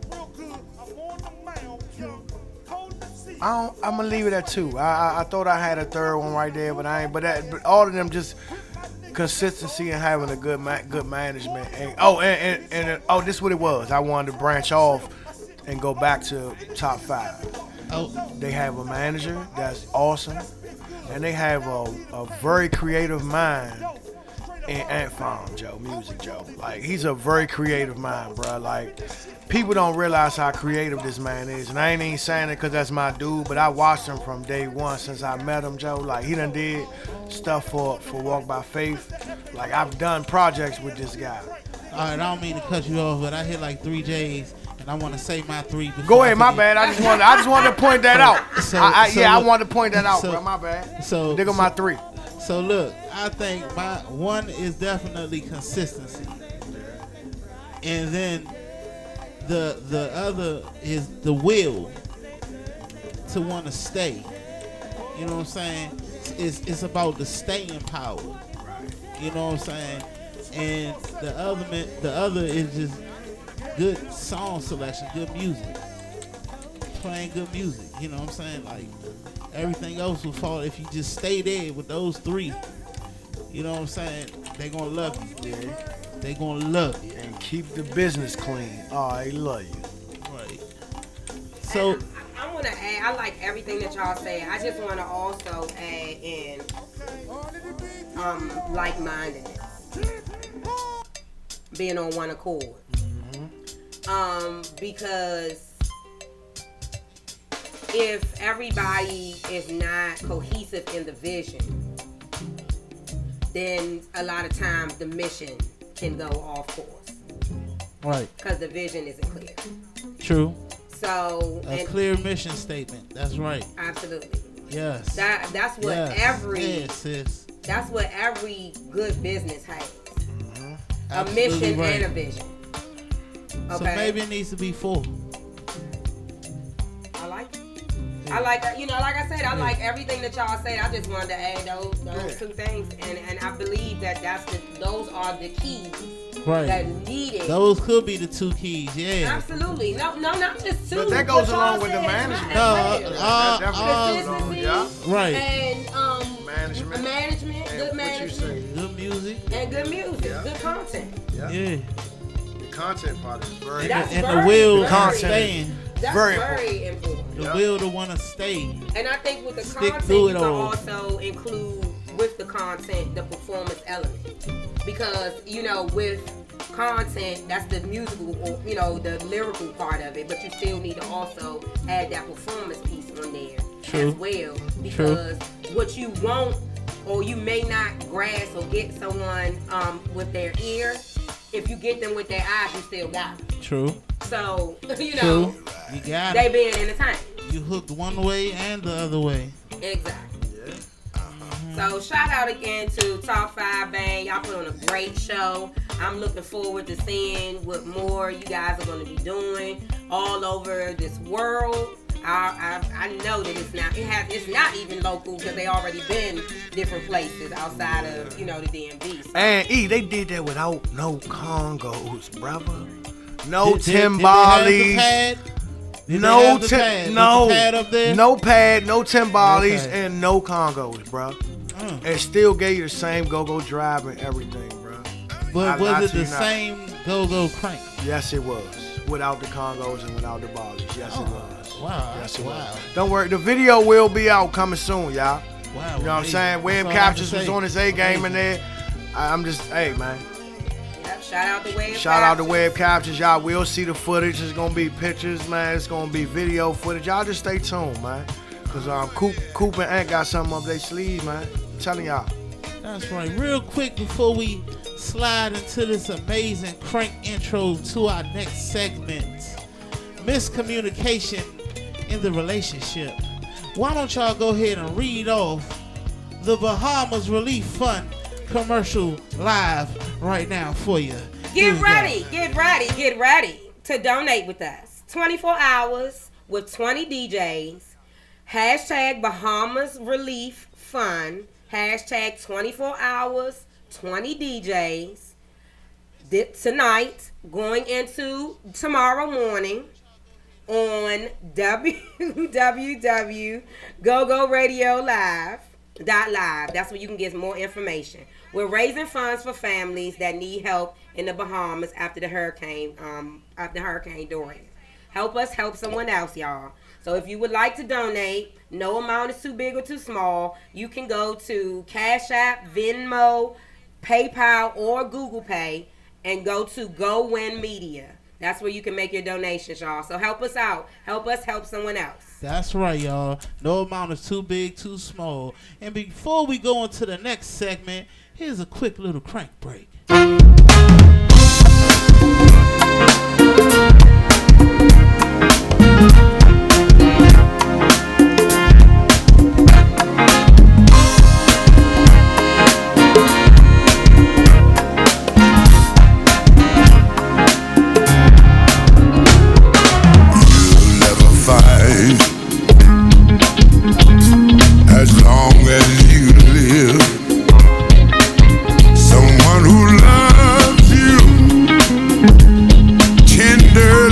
gonna leave it at 2. I thought I had a third one right there, but I ain't. But all of them just consistency and having a good management. And this is what it was. I wanted to branch off and go back to top 5. Oh, They have a manager that's awesome, and they have a very creative mind and Ant Farm Joe, Music Joe. Like, he's a very creative mind, bro. Like, people don't realize how creative this man is. And I ain't even saying it because that's my dude, but I watched him from day one since I met him, Joe. Like, he done did stuff for Walk by Faith. Like, I've done projects with this guy. All right, I don't mean to cut you off, but I hit like 3 J's, and I want to say my 3 before Go ahead, I my forget. bad. I just wanted to point that out. I wanted to point that out, so- bro. My bad. So, Dig on my 3. So look, I think my one is definitely consistency, and then the other is the will to want to stay. You know what I'm saying? It's about the staying power. You know what I'm saying? And the other is just good song selection, good music, playing good music. You know what I'm saying? Like, everything else will fall if you just stay there with those 3. You know what I'm saying? They gonna love you. Yeah. They gonna love you. And keep the business clean. Oh, I love you. Right. So I want to add, I like everything that y'all say. I just want to also add in like-mindedness. Being on one accord. Because if everybody is not cohesive in the vision, then a lot of times the mission can go off course. right, Because the vision isn't clear. true. So, A clear mission statement. That's right. absolutely. Yes. That's what yes. Sis. that's what every good business has. A Absolutely mission right. and a vision. Okay. So maybe it needs to be 4. I like it. I like, like I said, I like everything that y'all said. I just wanted to add those 2 things, and I believe that those are the keys Right. that needed. Those could be the 2 keys. Yeah. Absolutely, no, not just 2. But that goes what y'all along with the said management. as well. That definitely goes along, Consistency Right. and Management. good What you management, say? Good music. and good music, Yeah. good content. Yeah. Yeah. The content part is very That's And the very, will very- to Content. staying. That's Very very important. The Yeah. will to want to stay. And I think with the Stick content, through you it can all. also include with the content the performance element, because with content, that's the musical, or the lyrical part of it, but you still need to also add that performance piece on there True. as well, because what you want, or you may not grasp or get someone with their ear, if you get them with their eyes, you still got them. True. So True. You got they it. being entertained. You hooked one way and the other way. Exactly. So shout out again to Top 5 Band. Y'all put on a great show. I'm looking forward to seeing what more you guys are going to be doing all over this world. I know that it's not even local, because they already been different places outside of the DMV. So. And they did that without no Congos, brother. No Did they have the Timbales. pad? Did No they have the pad? Was the pad up there? no pad, no Timbales, Okay. and no Congos, bro. And still gave you the same go-go drive and everything, bro. But I lie was it to you the not. same go-go crank? Yes, it was. Without the Congos and without the ballers. Yes, it was. Wow. Yes, it wow. was. Don't worry, the video will be out coming soon, y'all. Wow. You know what I'm saying? Web That's all I can Captures was say. on his A game in there. I'm just, hey, man. Yep, shout out to Web. Shout out to Web Captures. Y'all will see the footage. It's going to be pictures, man. It's going to be video footage. Y'all just stay tuned, man. Because Coop and Ant got something up their sleeve, man. I'm telling y'all. That's right. Real quick before we slide into this amazing crank intro to our next segment, miscommunication in the relationship. Why don't y'all go ahead and read off the Bahamas Relief Fund commercial live right now for you. Here Get we ready, go. get ready to donate with us. 24 hours with 20 DJs. Hashtag Bahamas Relief Fund. Hashtag 24 hours, 20 DJs. Tonight, going into tomorrow morning on www.GoGoRadioLive.live. That's where you can get more information. We're raising funds for families that need help in the Bahamas after Hurricane Dorian. Help us help someone else, y'all. So if you would like to donate, no amount is too big or too small. You can go to Cash App, Venmo, PayPal or Google Pay and go to Go Win Media. That's where you can make your donations, y'all. So help us out. Help us help someone else. That's right, y'all. No amount is too big, too small. And before we go into the next segment, here's a quick little crank break. As long as you live, someone who loves you tender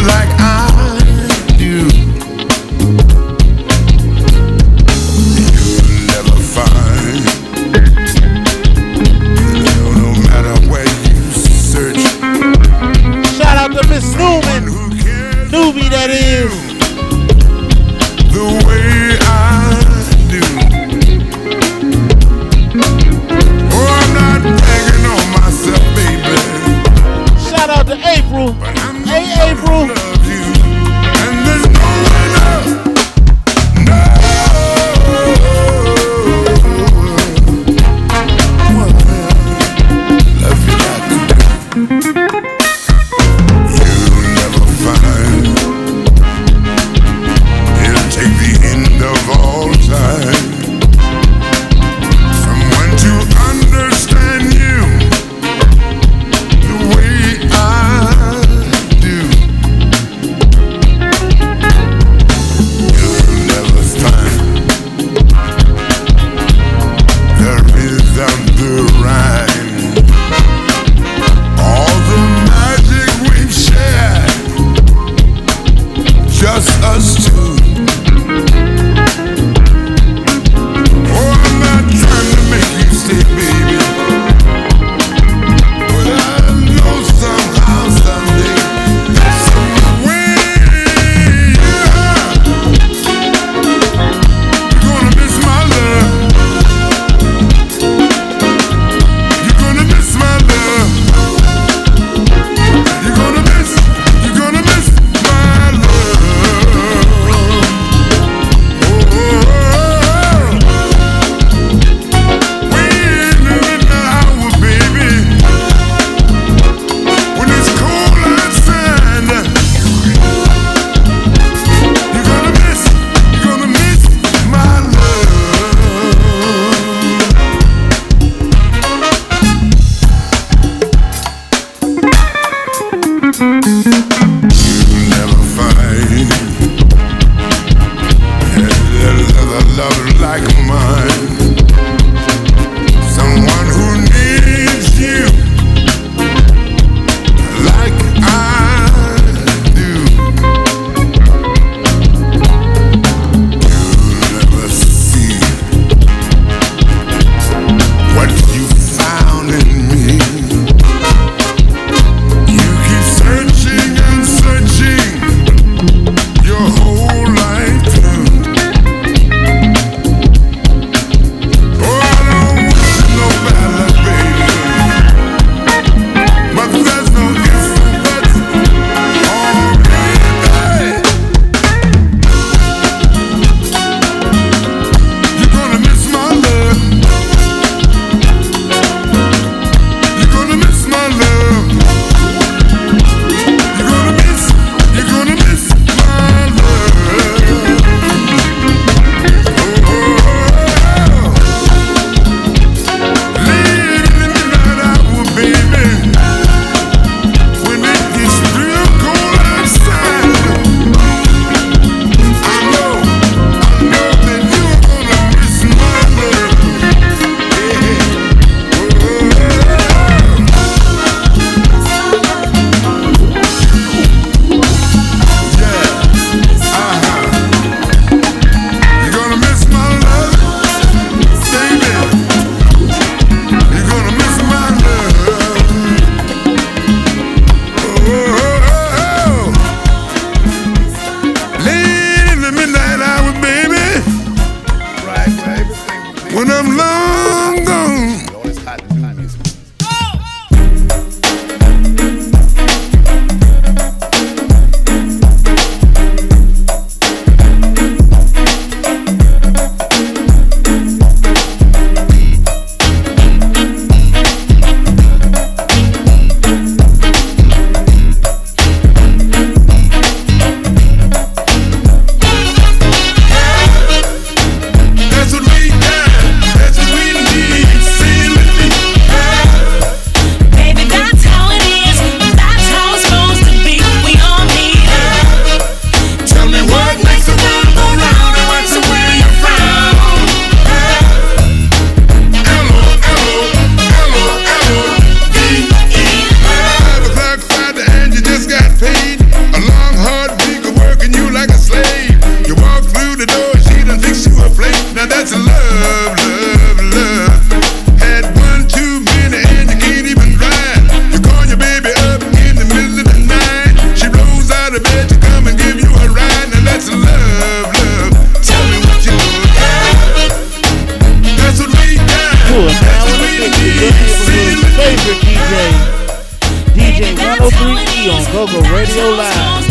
103E on GoGo Radio Live.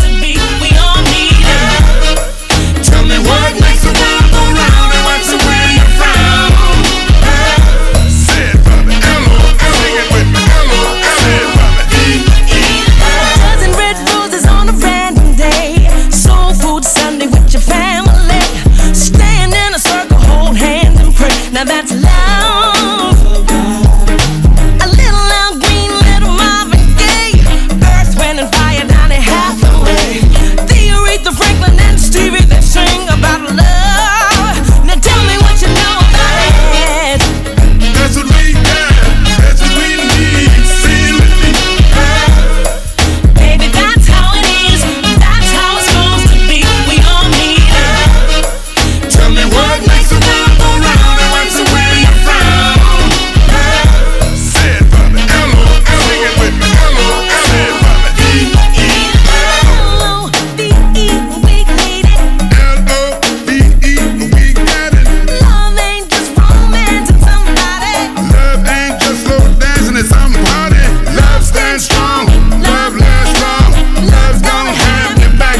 Tell me what makes the world go round and what's the way you found. Say it, brother. Sing it with me. Say it, brother. A dozen red roses on a random day. Soul food Sunday with your family. Stand in a circle, hold hands and pray. Now that's love. A little Al Green, little Marvin Gaye. Earth, wind and fire, Donny Hathaway. The Aretha Franklin and Stevie, they sing about love. Now tell me what you know about it. That's what we got. That's what we need. Sing with me. Baby, that's how it is. That's how it's supposed to be. We all need it. Tell me what makes the world go round and what's the way you found. Say it, brother. Sing it with me. Say it, brother. L-O-V-E, we need it. L-O-V-E, we got it. Love ain't just romance and somebody. Love ain't just slow dancing at some party. Love stands strong. Love lasts long. Love's gonna have your back.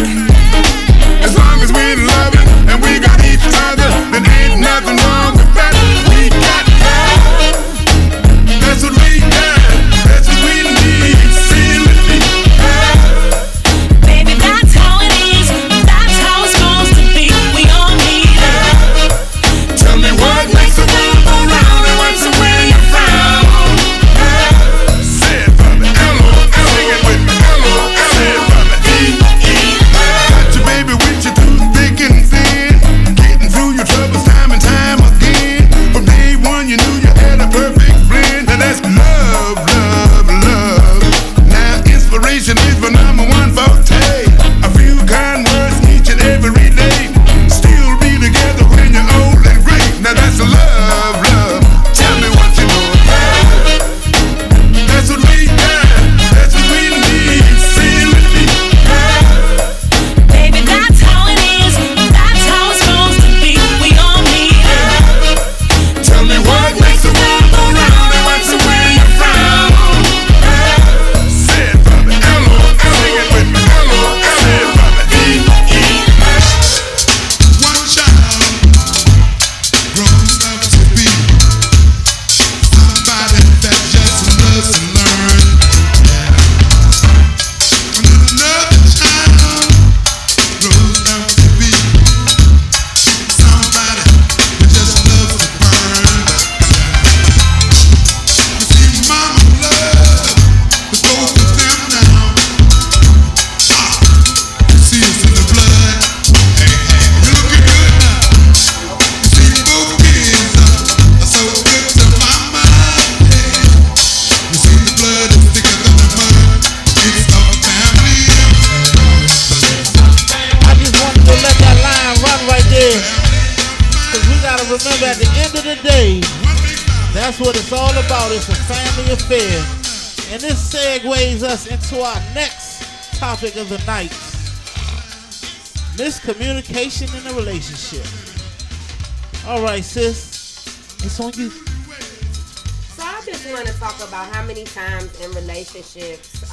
As long as we're loving and we got each other, then ain't nothing wrong with that. We got love. That's what we got. That's what we need. Sing with me. Baby, that's how it is. That's how it's supposed to be. We all need it. Tell me what makes the world go round and what's the way you found. Say it, brother. Sing it with me. Say it, brother. Got your baby with you through thick and thin, getting through your troubles time and time again. From day one you knew you had a perfect blend, and that's love, love, love. Now inspiration is my number one forte. A few kind words each and every day. Still be together when you're old and gray. Now that's love, love. Tell me what you know about it. That's what we got. That's what we need. Sing with me. Baby, that's how it is. That's how it's supposed to be. We all need it. Tell me what makes the world go round and what's the way you found. Say it, brother. Sing it with me. Say it, brother. One child grows up to be somebody that just loves to learn. Another child grows up to be somebody that just loves to burn. You see, mama love the both of them now. You see, it's in the blood. Hey, you looking good now. You see, both kids are so good to mama. Hey, you see, the blood is thicker than the mud. It's a family I just wanted to let that line run right there. Because we got to remember at the end of the day, that's what it's all about. It's a family affair. And this segues us into our next topic of the night. Miscommunication in a relationship. All right, sis. It's on you. So I just want to talk about how many times in relationships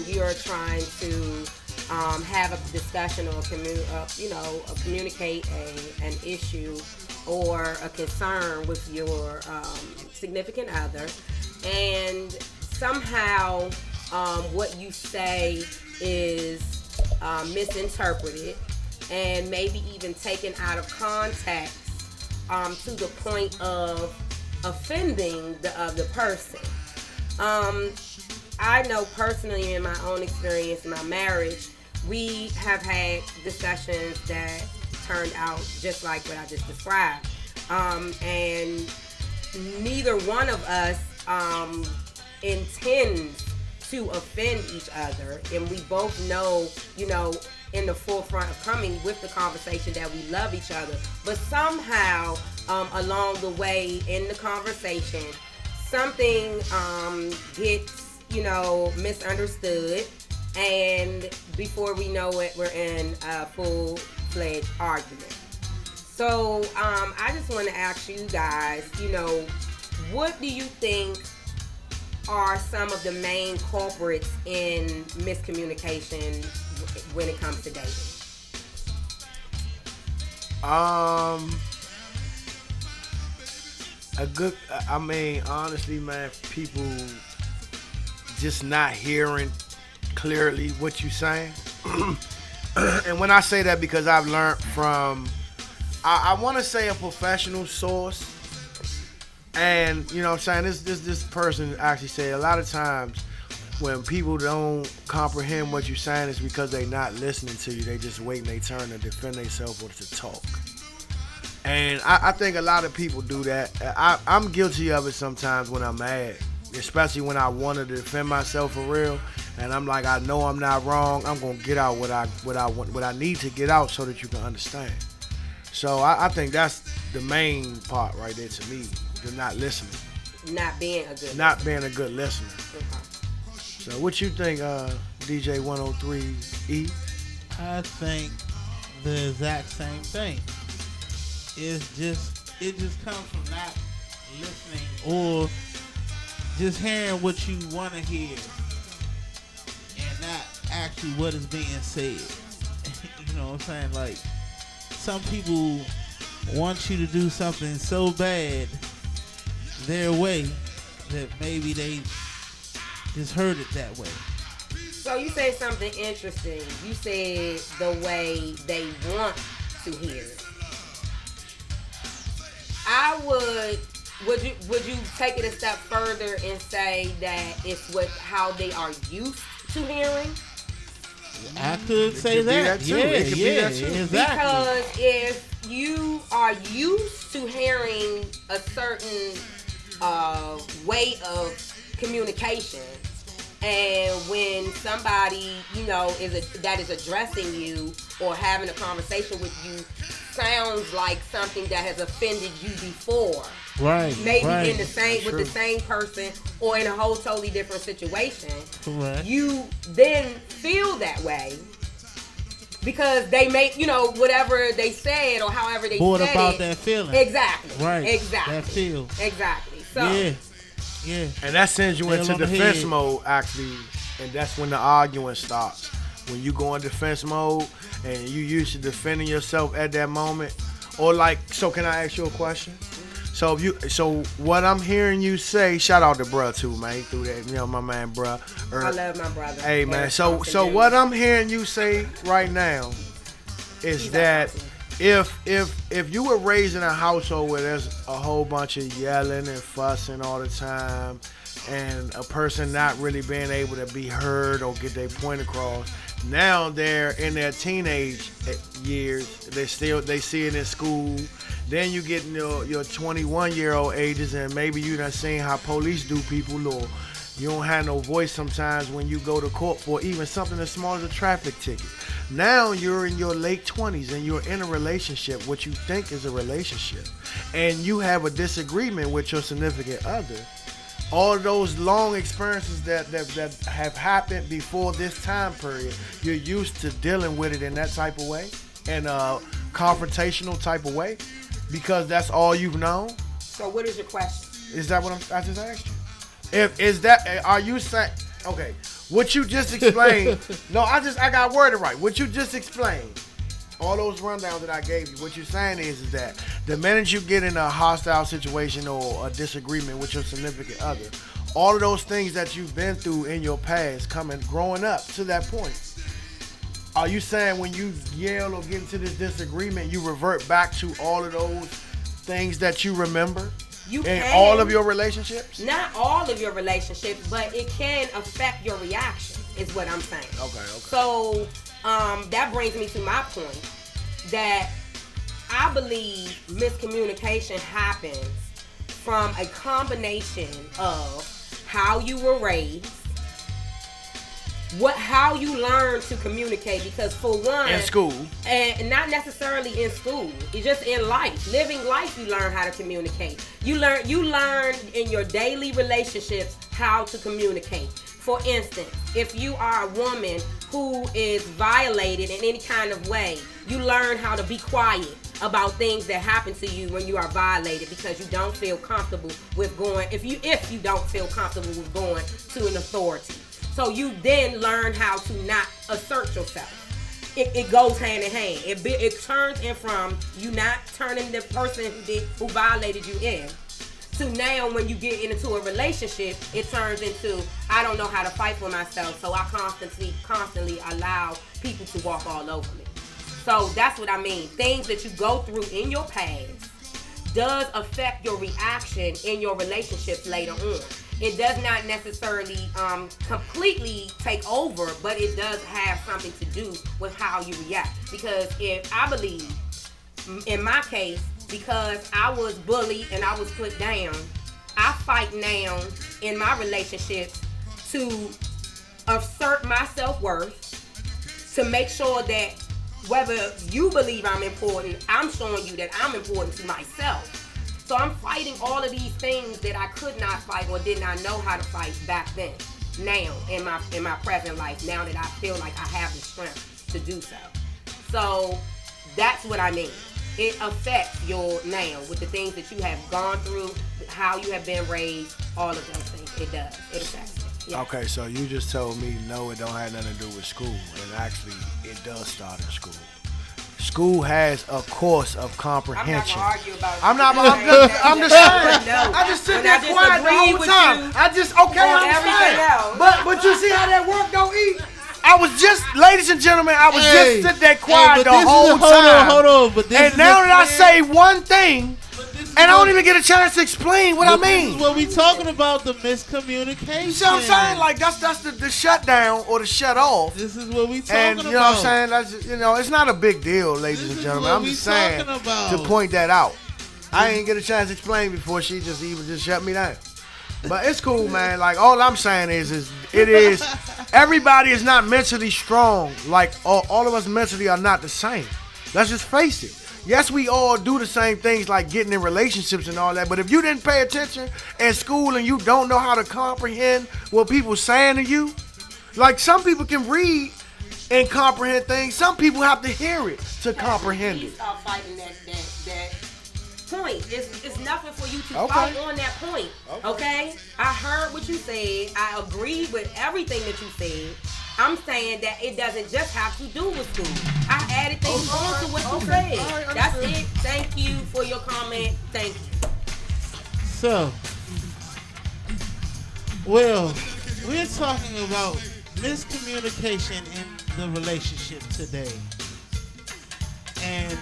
you're trying to have a discussion or communicate an issue or a concern with your significant other, and somehow what you say is misinterpreted and maybe even taken out of context to the point of offending the other person. I know personally in my own experience in my marriage, we have had discussions that turned out just like what I just described. And neither one of us intends to offend each other. And we both know, in the forefront of coming with the conversation that we love each other. But somehow, along the way in the conversation, something gets, misunderstood, and before we know it, we're in a full-fledged argument. So I just want to ask you guys, what do you think are some of the main culprits in miscommunication when it comes to dating? Honestly, man, people just not hearing clearly what you're saying. And when I say that, because I've learned from, I want to say a professional source. And, you know what I'm saying, this person actually said a lot of times when people don't comprehend what you're saying, it's because they not listening to you. They just waiting their turn to defend themselves or to talk. And I think a lot of people do that. I'm guilty of it sometimes when I'm mad, especially when I want to defend myself for real. And I'm like, I know I'm not wrong. I'm gonna get out what I need to get out so that you can understand. So I think that's the main part right there to me. The not listening. Not being a good listener. Okay. So what you think, DJ 103E? I think the exact same thing. It just comes from not listening or just hearing what you want to hear and not actually what is being said. You know what I'm saying? Like, some people want you to do something so bad their way that maybe they just heard it that way. So you say something interesting. You said the way they want to hear it. Would you take it a step further and say that it's how they are used to hearing? I could say that. Yeah, it could be that too. Exactly. Because if you are used to hearing a certain way of communication, and when somebody that is addressing you or having a conversation with you sounds like something that has offended you before, right? Maybe in the same with the same person or in a whole totally different situation, correct. You then feel that way because they make whatever they said or however they Bored said about it. That feeling. Exactly. Right. Exactly. That feel. Exactly. So yeah. And that sends you into defense mode, actually, and that's when the arguing starts. When you go in defense mode and you used to defending yourself at that moment, or like, so can I ask you a question? So what I'm hearing you say, shout out to bruh too, man, through that, my man bruh. I love my brother. Hey man, so what I'm hearing you say right now is that if you were raised in a household where there's a whole bunch of yelling and fussing all the time, and a person not really being able to be heard or get their point across, now they're in their teenage years, they see it in school. Then you get in your 21-year-old ages, and maybe you done seen how police do people, or you don't have no voice sometimes when you go to court for even something as small as a traffic ticket. Now you're in your late 20s and you're in a relationship, what you think is a relationship, and you have a disagreement with your significant other. All those long experiences that have happened before this time period, you're used to dealing with it in that type of way, in a confrontational type of way, because that's all you've known. So what is your question? Is that what I just asked you? Are you saying, okay, what you just explained, no, I got worded right. What you just explained, all those rundowns that I gave you, what you're saying is that the minute you get in a hostile situation or a disagreement with your significant other, all of those things that you've been through in your past growing up to that point, are you saying when you yell or get into this disagreement, you revert back to all of those things that you remember? All of your relationships? Not all of your relationships, but it can affect your reaction, is what I'm saying. Okay. So that brings me to my point that I believe miscommunication happens from a combination of how you were raised, how you learn to communicate, because for one, in school, and not necessarily in school, it's just in life, living life, you learn how to communicate. You learn in your daily relationships how to communicate. For instance, if you are a woman who is violated in any kind of way, you learn how to be quiet about things that happen to you when you are violated because you don't feel comfortable with going, if you don't feel comfortable with going to an authority. So you then learn how to not assert yourself. It goes hand in hand. It turns in from you not turning the person who violated you in to now when you get into a relationship, it turns into I don't know how to fight for myself, so I constantly allow people to walk all over me. So that's what I mean. Things that you go through in your past does affect your reaction in your relationships later on. It does not necessarily completely take over, but it does have something to do with how you react. Because if I believe, in my case, because I was bullied and I was put down, I fight now in my relationships to assert my self-worth, to make sure that whether you believe I'm important, I'm showing you that I'm important to myself. So I'm fighting all of these things that I could not fight or did not know how to fight back then. Now, in my present life, now that I feel like I have the strength to do so. So that's what I mean. It affects your now with the things that you have gone through, how you have been raised, all of those things. It does. It affects it. Yes. Okay, so you just told me no, it don't have nothing to do with school, and actually, it does start in school. School has a course of comprehension. I'm not gonna argue about it. I'm just saying. I just sit there quiet the whole time. I just understand. But you see how that work don't eat? I was just, ladies and gentlemen, I was just sitting there quiet the whole time. Hold on. But this and now that I say one thing, and I don't even get a chance to explain what I mean. This is what we talking about, the miscommunication. You see what I'm saying? Like that's the shutdown or the shut off. This is what we talking and about. You know what I'm saying? That's it's not a big deal, ladies and gentlemen. I'm just saying to point that out. I ain't get a chance to explain before she just shut me down. But it's cool, man. Like all I'm saying is everybody is not mentally strong. Like all of us mentally are not the same. Let's just face it. Yes, we all do the same things like getting in relationships and all that, but if you didn't pay attention at school and you don't know how to comprehend what people saying to you, like some people can read and comprehend things, some people have to hear it to comprehend it. Start fighting that point. It's nothing for you to fight on that point. Okay? I heard what you said. I agree with everything that you said. I'm saying that it doesn't just have to do with school. I added things on to what you said. That's it. Thank you for your comment. Thank you. So, well, we're talking about miscommunication in the relationship today. And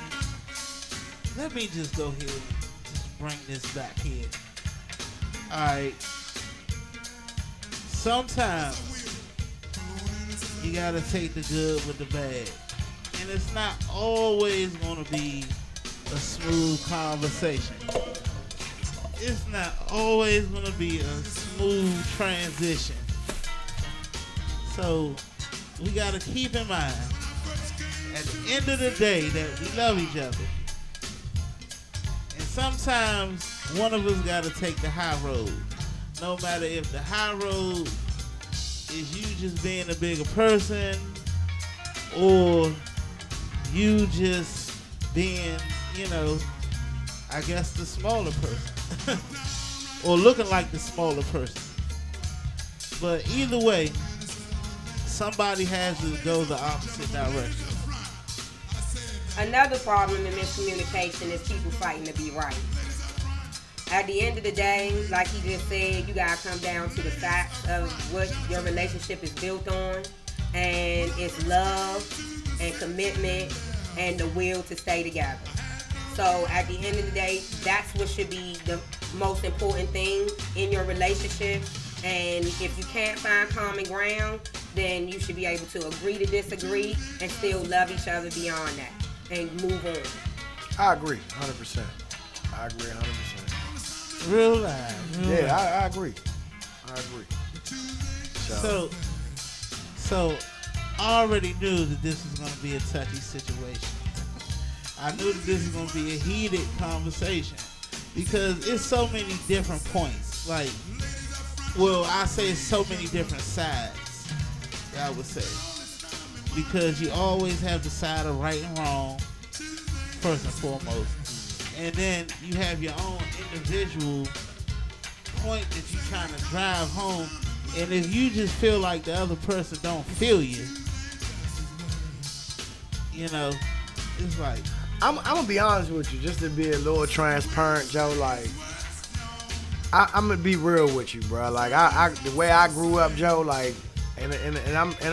let me just go here and just bring this back here. Alright. Sometimes you gotta take the good with the bad. And it's not always gonna be a smooth conversation. It's not always gonna be a smooth transition. So we gotta keep in mind, at the end of the day, that we love each other. And sometimes one of us gotta take the high road. No matter if the high road is you just being a bigger person or you just being, I guess the smaller person or looking like the smaller person. But either way, somebody has to go the opposite direction. Another problem in miscommunication is people fighting to be right. At the end of the day, like he just said, you gotta come down to the facts of what your relationship is built on, and it's love and commitment and the will to stay together. So at the end of the day, that's what should be the most important thing in your relationship. And if you can't find common ground, then you should be able to agree to disagree and still love each other beyond that and move on. I agree, 100%. I agree, 100%. Real life. Yeah, I agree. So I already knew that this was going to be a touchy situation. I knew that this was going to be a heated conversation because it's so many different points. Like, well, I say it's so many different sides, I would say. Because you always have the side of right and wrong first and foremost. And then you have your own individual point that you trying to drive home. And if you just feel like the other person don't feel you, you know, it's like, I'm gonna be honest with you, just to be a little transparent, Joe. Like, I'm gonna be real with you, bro. Like, the way I grew up, Joe. Like, and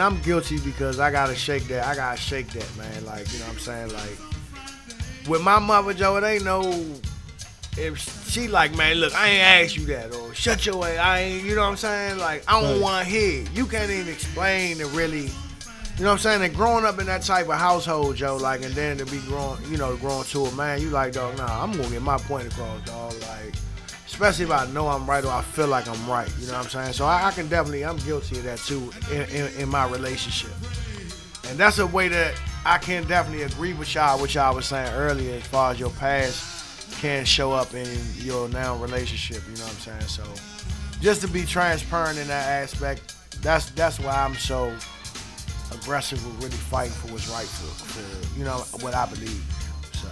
I'm guilty because I gotta shake that. I gotta shake that, man. Like, you know what I'm saying? Like, with my mother, Joe, it ain't no. If she like, man, look, I ain't asked you that, or shut your way. I ain't. You know what I'm saying? Like, I don't want to hear. You can't even explain it really. You know what I'm saying? And growing up in that type of household, Joe, like, and then to be growing to a man, you like, dog, nah, I'm gonna get my point across, dog. Like, especially if I know I'm right or I feel like I'm right. You know what I'm saying? So I can definitely, I'm guilty of that too in my relationship. And that's a way that I can definitely agree with y'all, what y'all was saying earlier, as far as your past can show up in your now relationship. You know what I'm saying? So just to be transparent in that aspect, that's why I'm so aggressive with really fighting for what's right for you know what I believe. So,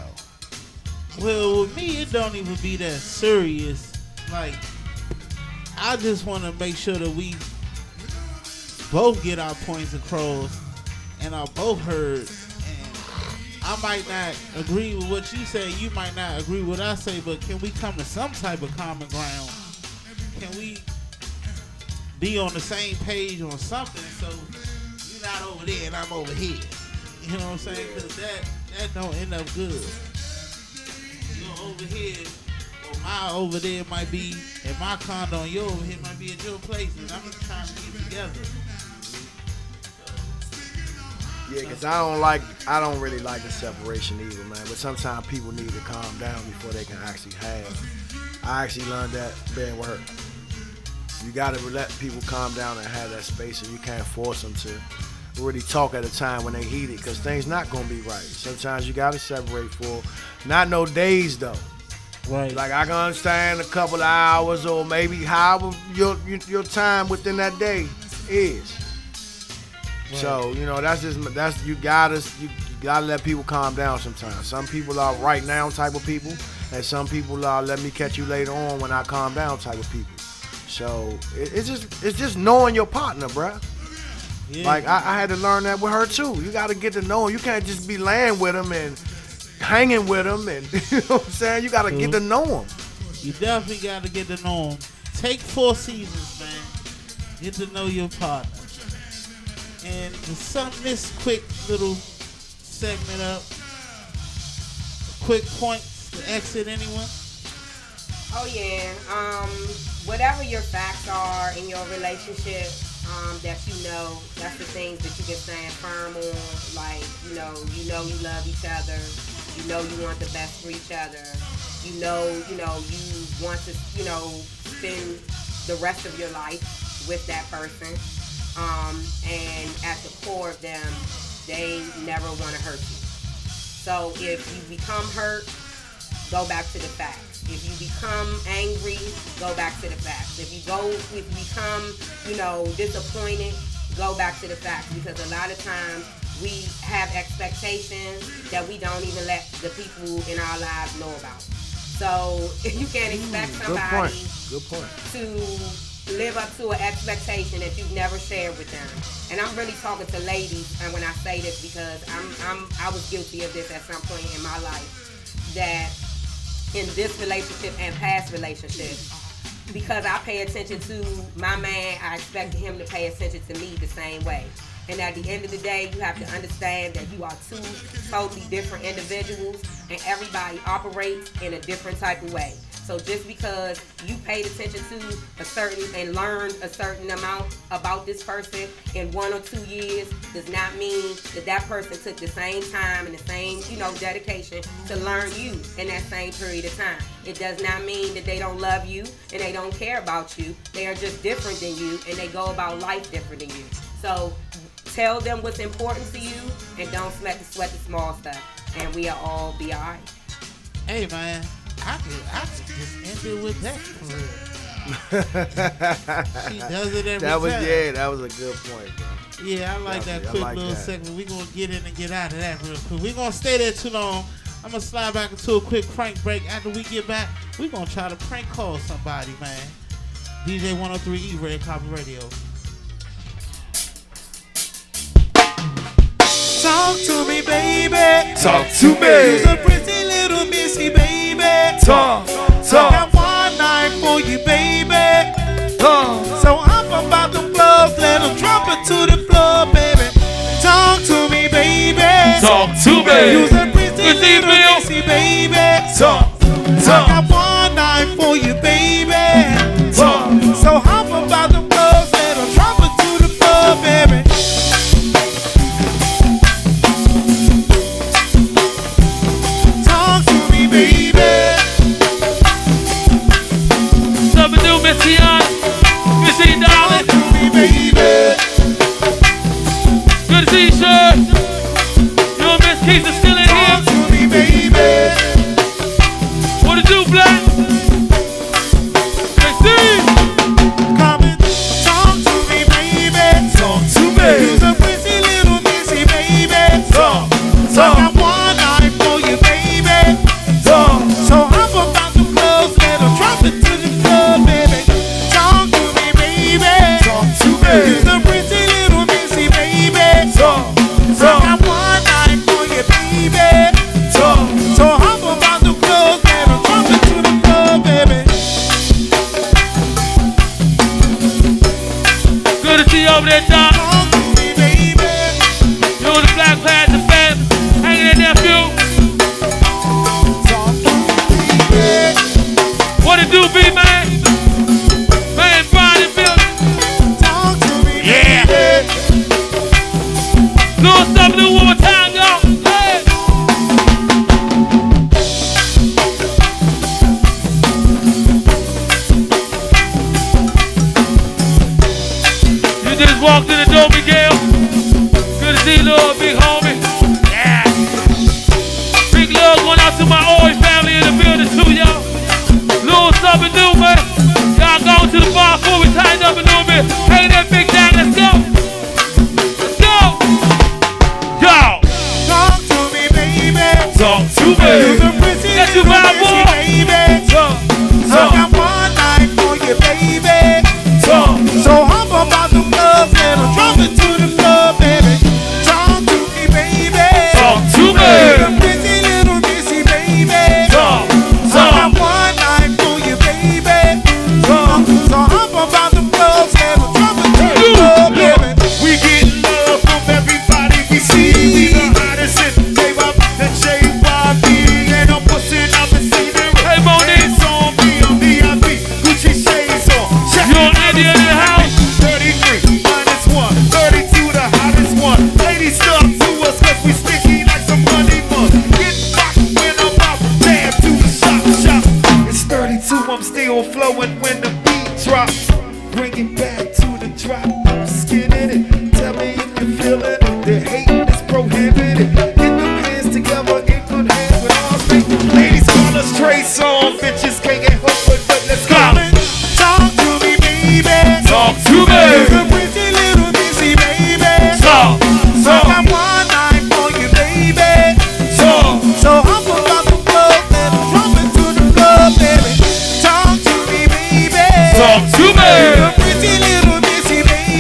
well, with me, it don't even be that serious. Like, I just want to make sure that we both get our points across and are both heard. And I might not agree with what you say, you might not agree with what I say, but can we come to some type of common ground? Can we be on the same page on something so you're not over there and I'm over here? You know what I'm saying? Because that don't end up good. You're over here, or my over there might be at my condo, and your over here might be at your place, and I'm just trying to get together. yeah, because I don't really like the separation either, man. But sometimes people need to calm down before they can actually have. I actually learned that being with her. You gotta let people calm down and have that space, and you can't force them to really talk at a time when they heated, because things not gonna be right. Sometimes you gotta separate for not no days though. Right. Like, I can understand a couple of hours or maybe however your time within that day is. Right. So, you know, you gotta let people calm down sometimes. Some people are right now type of people, and some people are let me catch you later on when I calm down type of people. So it's just knowing your partner, bruh. Yeah. Like, I had to learn that with her too. You gotta get to know him. You can't just be laying with him and hanging with him, and you know what I'm saying? You gotta get to know him. You definitely gotta get to know him. Take 4 seasons, man. Get to know your partner. And to sum this quick little segment up, quick points to exit anyone? Oh yeah, whatever your facts are in your relationship, that you know, that's the things that you can stand firm on. Like, you know you love each other. You know you want the best for each other. You want to, spend the rest of your life with that person. And at the core of them, they never want to hurt you. So if you become hurt, go back to the facts. If you become angry, go back to the facts. If you become, disappointed, go back to the facts. Because a lot of times we have expectations that we don't even let the people in our lives know about. So you can't expect somebody Good point. to live up to an expectation that you've never shared with them. And I'm really talking to ladies, and when I say this, because I was guilty of this at some point in my life, that in this relationship and past relationships, because I pay attention to my man, I expected him to pay attention to me the same way. And at the end of the day, you have to understand that you are 2 totally different individuals, and everybody operates in a different type of way. So just because you paid attention to and learned a certain amount about this person in 1 or 2 years does not mean that person took the same time and the same, dedication to learn you in that same period of time. It does not mean that they don't love you and they don't care about you. They are just different than you, and they go about life different than you. So tell them what's important to you, and don't sweat the small stuff, and we'll all be all right. Hey, man. I could just end it with that for real. She does it every time. Yeah, that was a good point, bro. Yeah, I like that quick little segment. We're going to get in and get out of that real quick. We're going to stay there too long. I'm gonna slide back into a quick prank break. After we get back, we're gonna try to prank call somebody, man. DJ 103E Red Carpet Radio. Talk to me, baby. Talk to me. You's a pretty little missy, baby. Talk. I got one night for you, baby. So I'm about to blow, let them drop it to the floor, baby. Talk to me, baby. Talk to me. You's a pretty little missy, baby. Talk. I got one night for you, baby. So I'm about to blow, let them drop it to the floor, baby. Talk to me, baby. Something new, Missy on. Missy, darling. Talk to me, baby. Good to see you, sir. You and Miss Keith are still in Talk here. to me, baby. What to do, Black? Let's see. Come and talk to me, baby. Talk to me. You's a pretty little missy, baby. Talk. I got one eye for you, baby. So I'm about to close, let her drop it to the floor, baby. Talk to me, baby. Talk to me. You's a pretty little missy, baby. Talk. I got one eye for you, baby. So I'm about to close, let her drop it to the floor, baby. Good to see you over there, Doc. Talk to me, baby. You and the Black Panther fam. Hanging in there, few. Talk to me, baby. What it do, B-Man? Man, Brian and Bill. Talk to me, baby. Little something new one more time, y'all. Hey. You just walked in the door, Miguel. Good to see you, little big homie. Yeah. Big love going out to my Oi family in the building too, y'all. Little something new, man. Y'all go to the bar before we tighten up a little bit. Hey, that big down, let's go. Let's go. Yo. Talk to me, baby. Talk to You's me. a pretty That's you, little my missy, boy. baby. I got one night for you, baby. Talk. So I'm about to close, let her drop it to the floor, baby. Talk to me, baby. Talk to You's me. a pretty little missy, baby. Talk. I got one night for you, baby. So I'm about to close, let her drop it to the floor, baby. We get love from everybody we see. We the hottest in J-Rock, the JYP, and I'm pushing up and see them. Hey, Monique. It's on me, I'm VIP, Gucci shades on. Check You on it out. India in the house? 33 minus 1, 32 the hottest one. Ladies stuck to us 'cause we sticky like some honeymoon. Get back when I'm out, damn to the shop. It's 32, I'm still flowing when the beat drops. Bring it back to the drop, I'm skinning it. Tell me if you feel it, the hating is prohibited. Get them hands together in good hands with all three. Ladies call us Trey Songz, bitches can't get hooked with it. Let's go. Talk to me, baby. Talk to You's me. a pretty little missy, baby. Talk. I got one night for you, baby. Talk. So I'm about to blow, let her drop it to the floor, baby. Talk to me, baby. Talk to me. You're a pretty little missy, baby.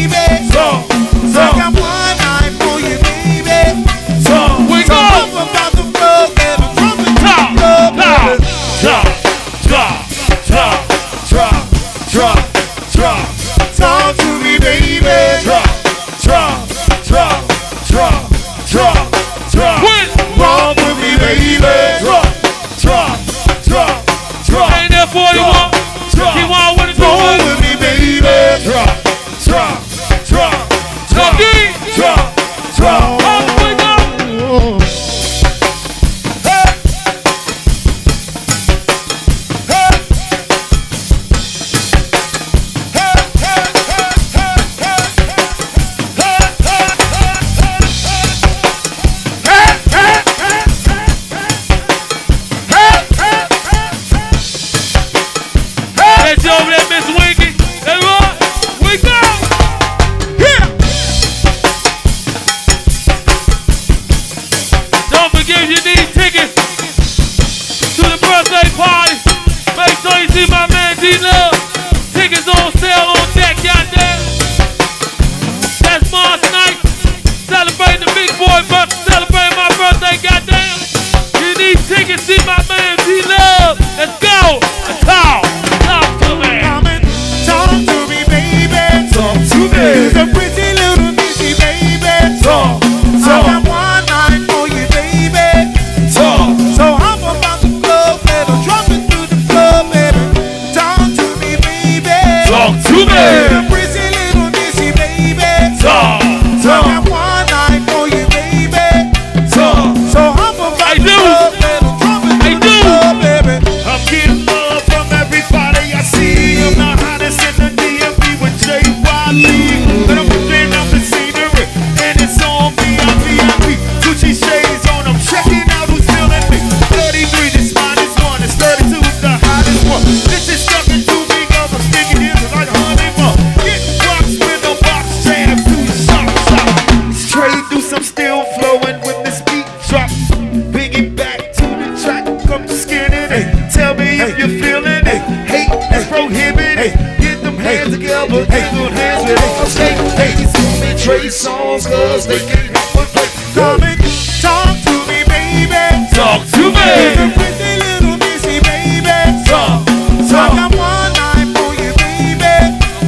put good hands with all skate. Ladies call me Trey Songs, cause they can't help but play. Come and talk to me, baby. Talk to You're a me. pretty little missy, baby. Talk. I got one night for you, baby.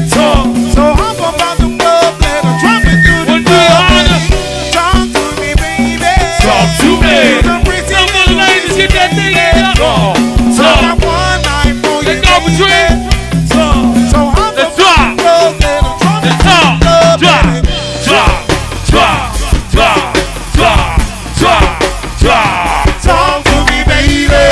Talk. So hop about the club, let her drop it through the One do your honor. Talk to me, baby. Talk to me. You're a pretty Some of the little ladies missy, get that thing baby. in up. I Talk. got one night for you, Let's go between. Talk. So hop Let's about drop. the club, let her drop it Let's through talk. the club, Drop. baby. Drop. Drop. Drop. Drop. Drop. Drop. Talk to me, baby.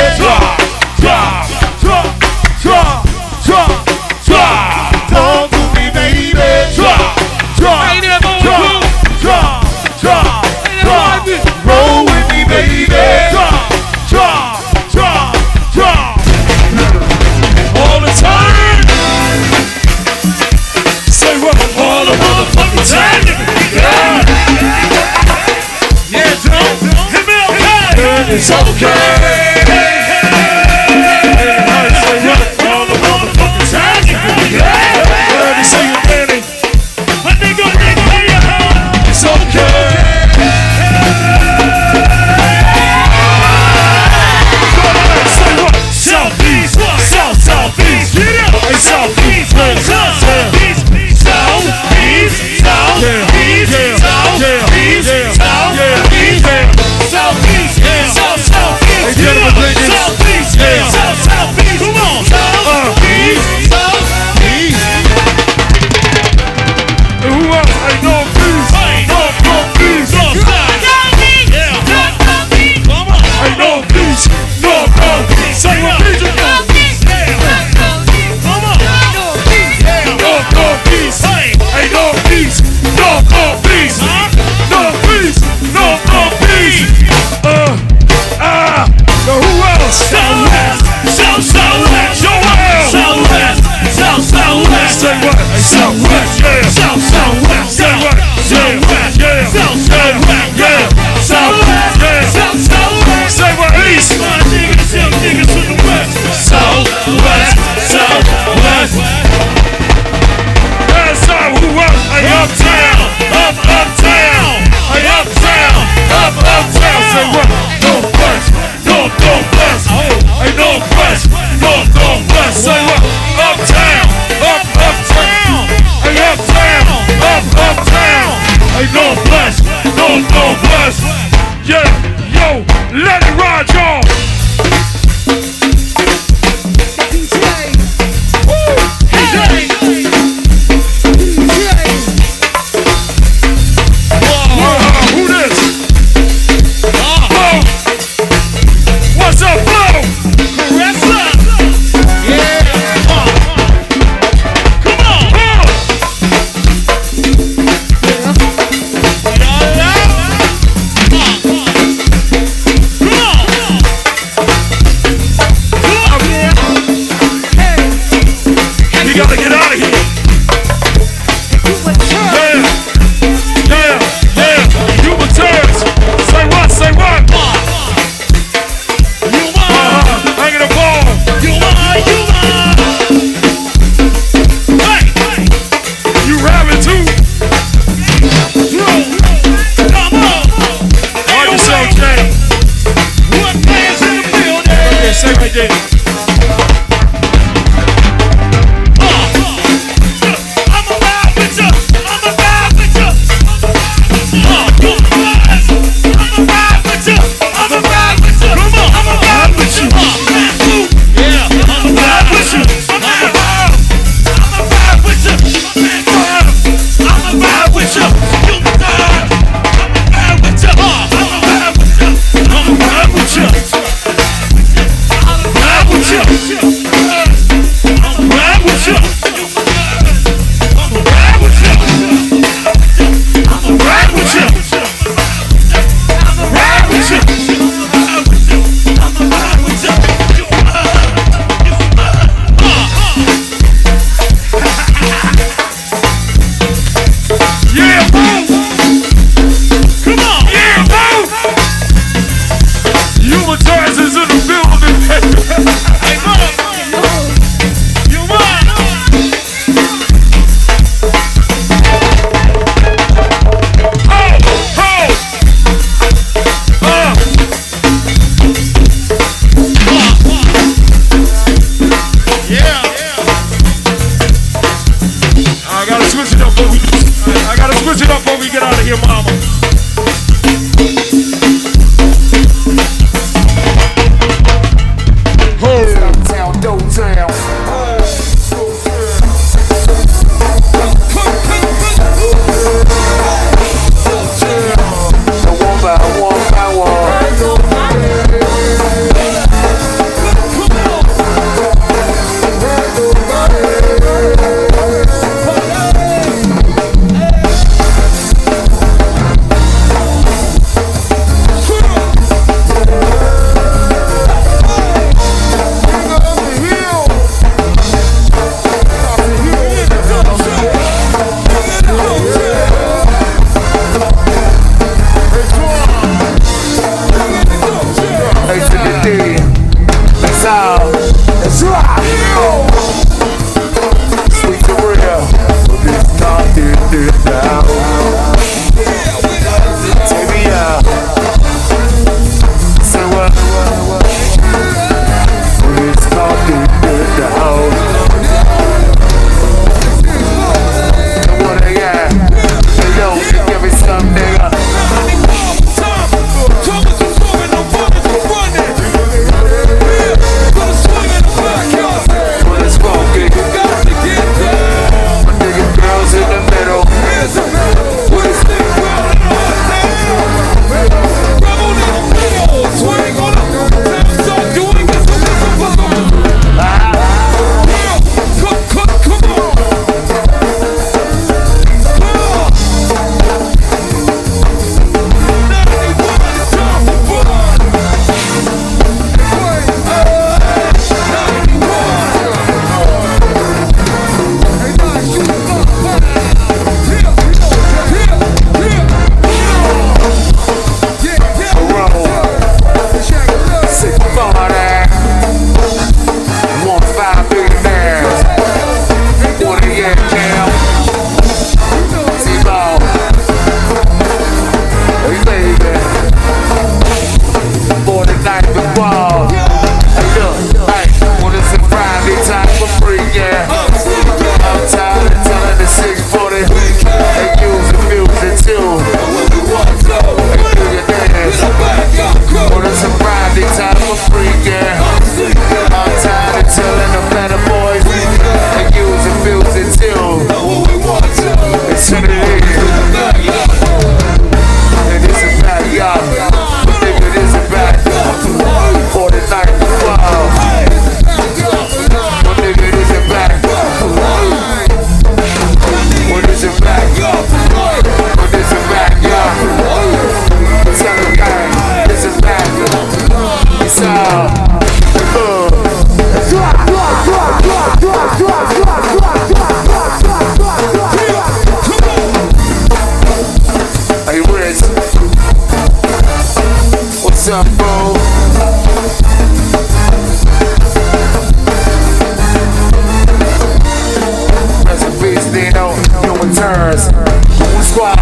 no human turns. Goon squad.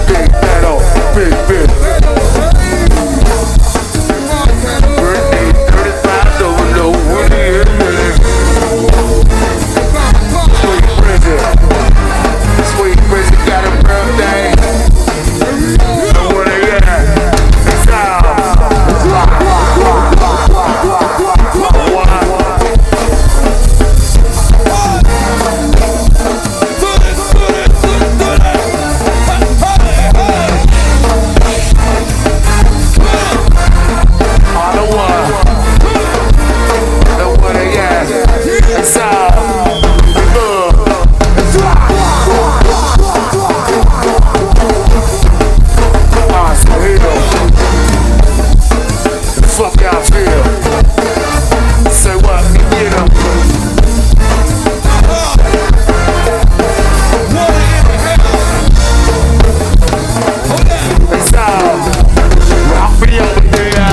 Big battle, big big. Birthday 35, don't know what it is. Sweet Bridget got a birthday. Know what they got? It's out. Fuck y'all feel. Say what? Get up. It's out. I'll be over there.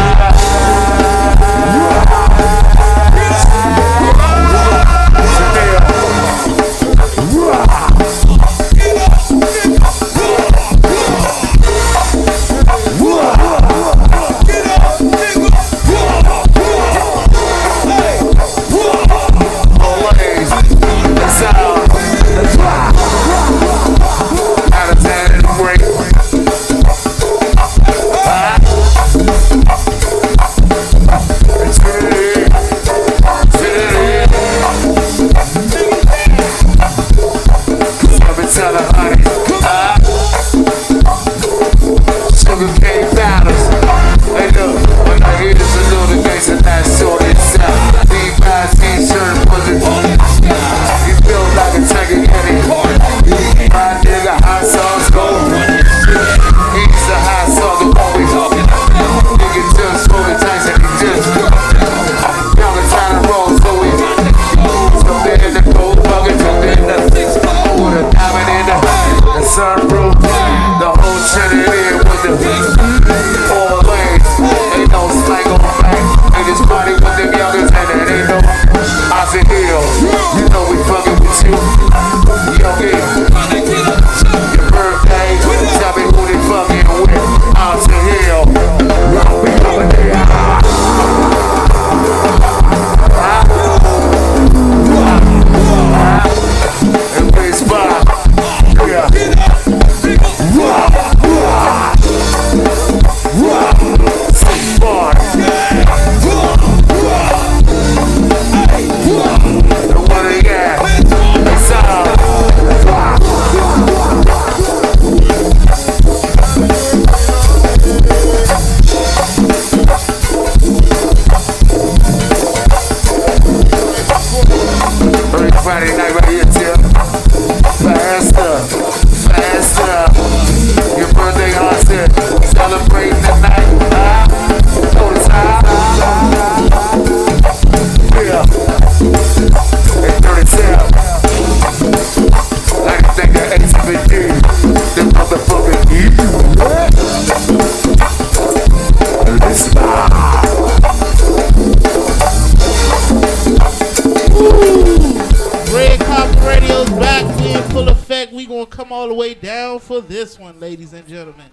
This one, ladies and gentlemen.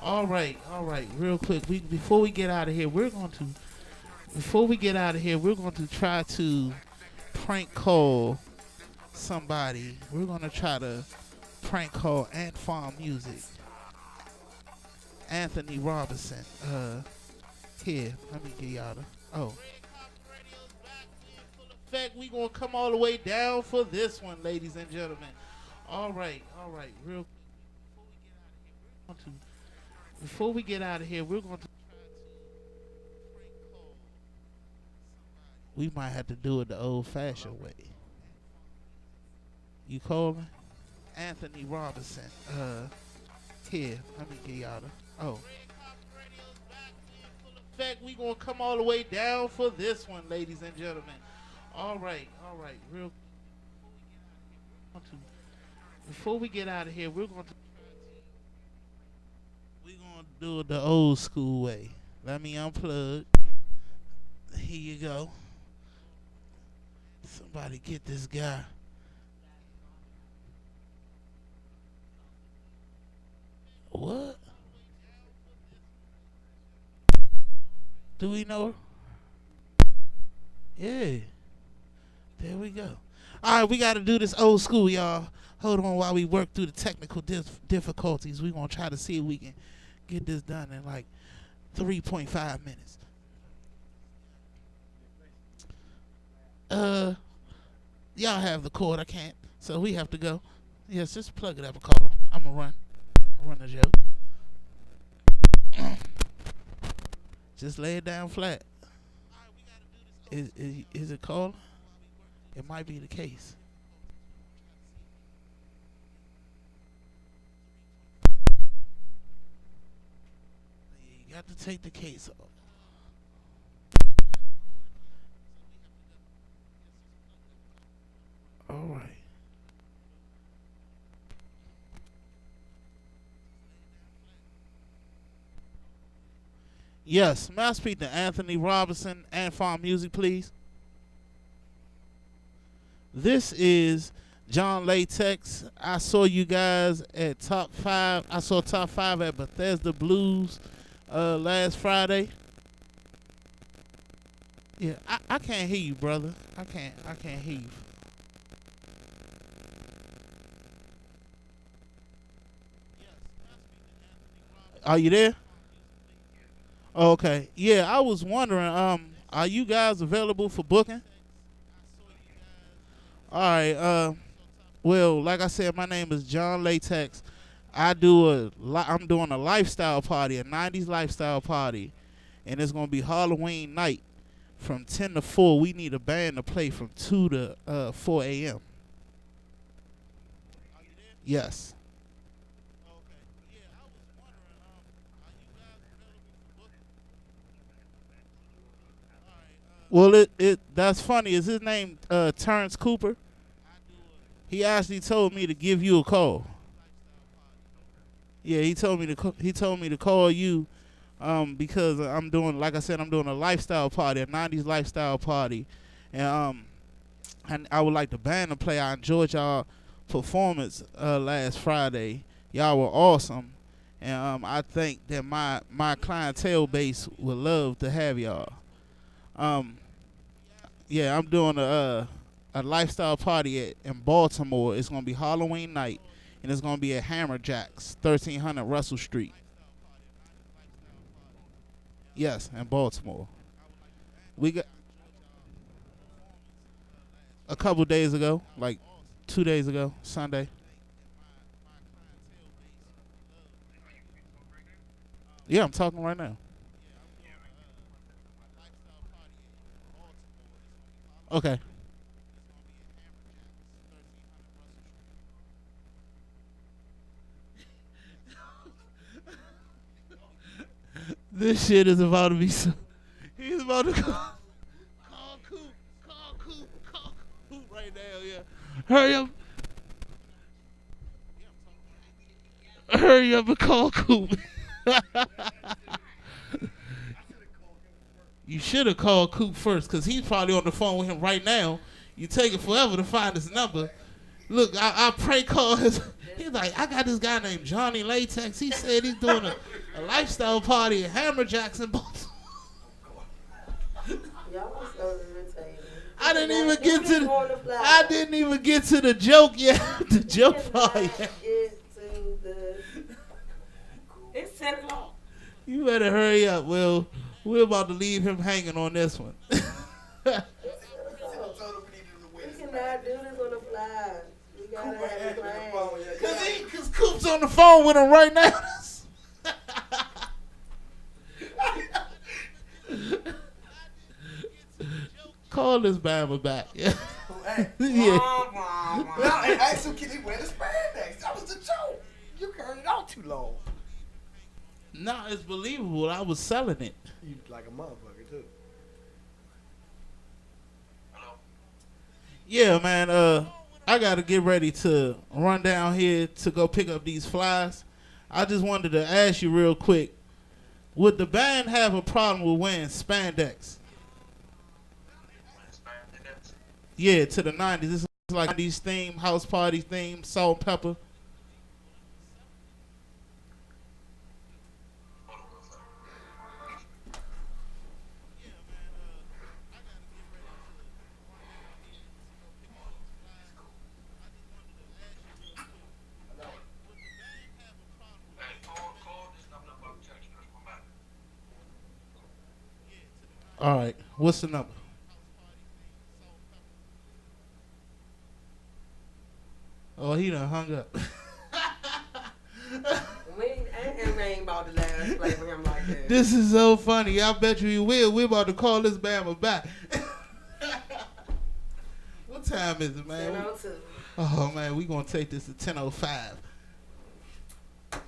All right, real quick. Before we get out of here, we're going to try to prank call somebody. We're going to try to prank call Ant Farm Music, Anthony Robinson. Here, let me get y'all the. Oh. We're going to come all the way down for this one, ladies and gentlemen. All right, real. Before we get out of here, we're going to try to prank call somebody. We might have to do it the old-fashioned way. You call me? Anthony Robinson. Here, let me get y'all the. Oh. We're going to come all the way down for this one, ladies and gentlemen. All right, real. Before we get out of here, we're going to do it the old school way. Let me unplug. Here you go. Somebody get this guy. What? Do we know her? Yeah. There we go. All right, we got to do this old school, y'all. Hold on while we work through the technical difficulties. We're going to try to see if we can get this done in like 3.5 minutes. Y'all have the cord. I can't. So we have to go. Yes, just plug it up and call him. I'm going to run. I'll run the joke. Just lay it down flat. Is it called? It might be the case. You got to take the case off. All right. Yes, may I speak to Anthony Robinson and Farm Music, please? This is John Latex. I saw you guys at Top 5. I saw Top 5 at Bethesda Blues last Friday. Yeah, I can't hear you, brother. I can't hear you. Are you there? Oh, okay. Yeah, I was wondering, are you guys available for booking? All right. Well, like I said, my name is John Latex. I'm doing a lifestyle party, a 90s lifestyle party, and it's gonna be Halloween night from 10 to 4. We need a band to play from 2 to 4 a.m. Yes. Well, that's funny. Is his name Terrence Cooper? He actually told me to give you a call. Yeah, he told me to call you because I'm doing, like I said, I'm doing a lifestyle party, a 90s lifestyle party, and I would like the band to play. I enjoyed y'all performance last Friday. Y'all were awesome, and I think that my clientele base would love to have y'all. Yeah, I'm doing a lifestyle party in Baltimore. It's gonna be Halloween night, and it's gonna be at Hammer Jacks, 1300 Russell Street. Yes, in Baltimore. We got a couple days ago, like 2 days ago, Sunday. Yeah, I'm talking right now. Okay. This shit is about to be so. He's about to call Coop right now. Yeah, hurry up, and call Coop. You should have called Coop first, because he's probably on the phone with him right now. You take it forever to find his number. Look, I prank call his. He's like, I got this guy named Johnny Latex. He said he's doing a lifestyle party at Hammer Jackson, Baltimore. Y'all was so irritating. I didn't even get to the joke yet. The joke part yet. It's 10 o'clock. You better hurry up, Will. We're about to leave him hanging on this one. We cannot do this on the fly. We gotta have a plan. Because Coop's on the phone with him right now. Call this Bama back. Yeah. Yeah. Now, and ask him, can he wear the spandex? That was the joke. You carried it out too long. Nah, it's believable. I was selling it. You like a motherfucker, too. Yeah, man. I got to get ready to run down here to go pick up these flies. I just wanted to ask you real quick. Would the band have a problem with wearing spandex? Yeah, to the 90s. This is like 90s theme, house party theme, salt and pepper. All right, what's the number? Oh, he done hung up. I ain't about to last play for him like that. This is so funny. I bet you he will. We're about to call this Bama back. What time is it, man? 10:02. Oh, man, we going to take this to 10:05. All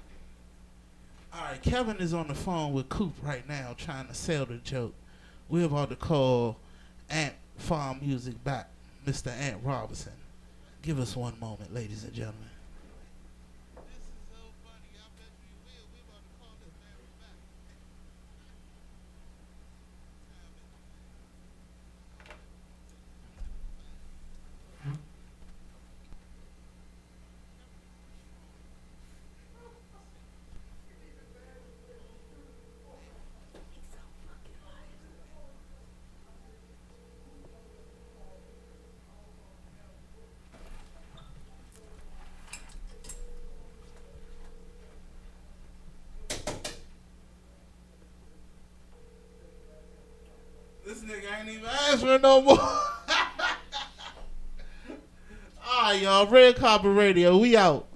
right, Kevin is on the phone with Coop right now trying to sell the joke. We're about to call Ant Farm Music back, Mr. Ant Robinson. Give us one moment, ladies and gentlemen. This nigga ain't even answering no more. All right, y'all. Red Carpet Radio. We out.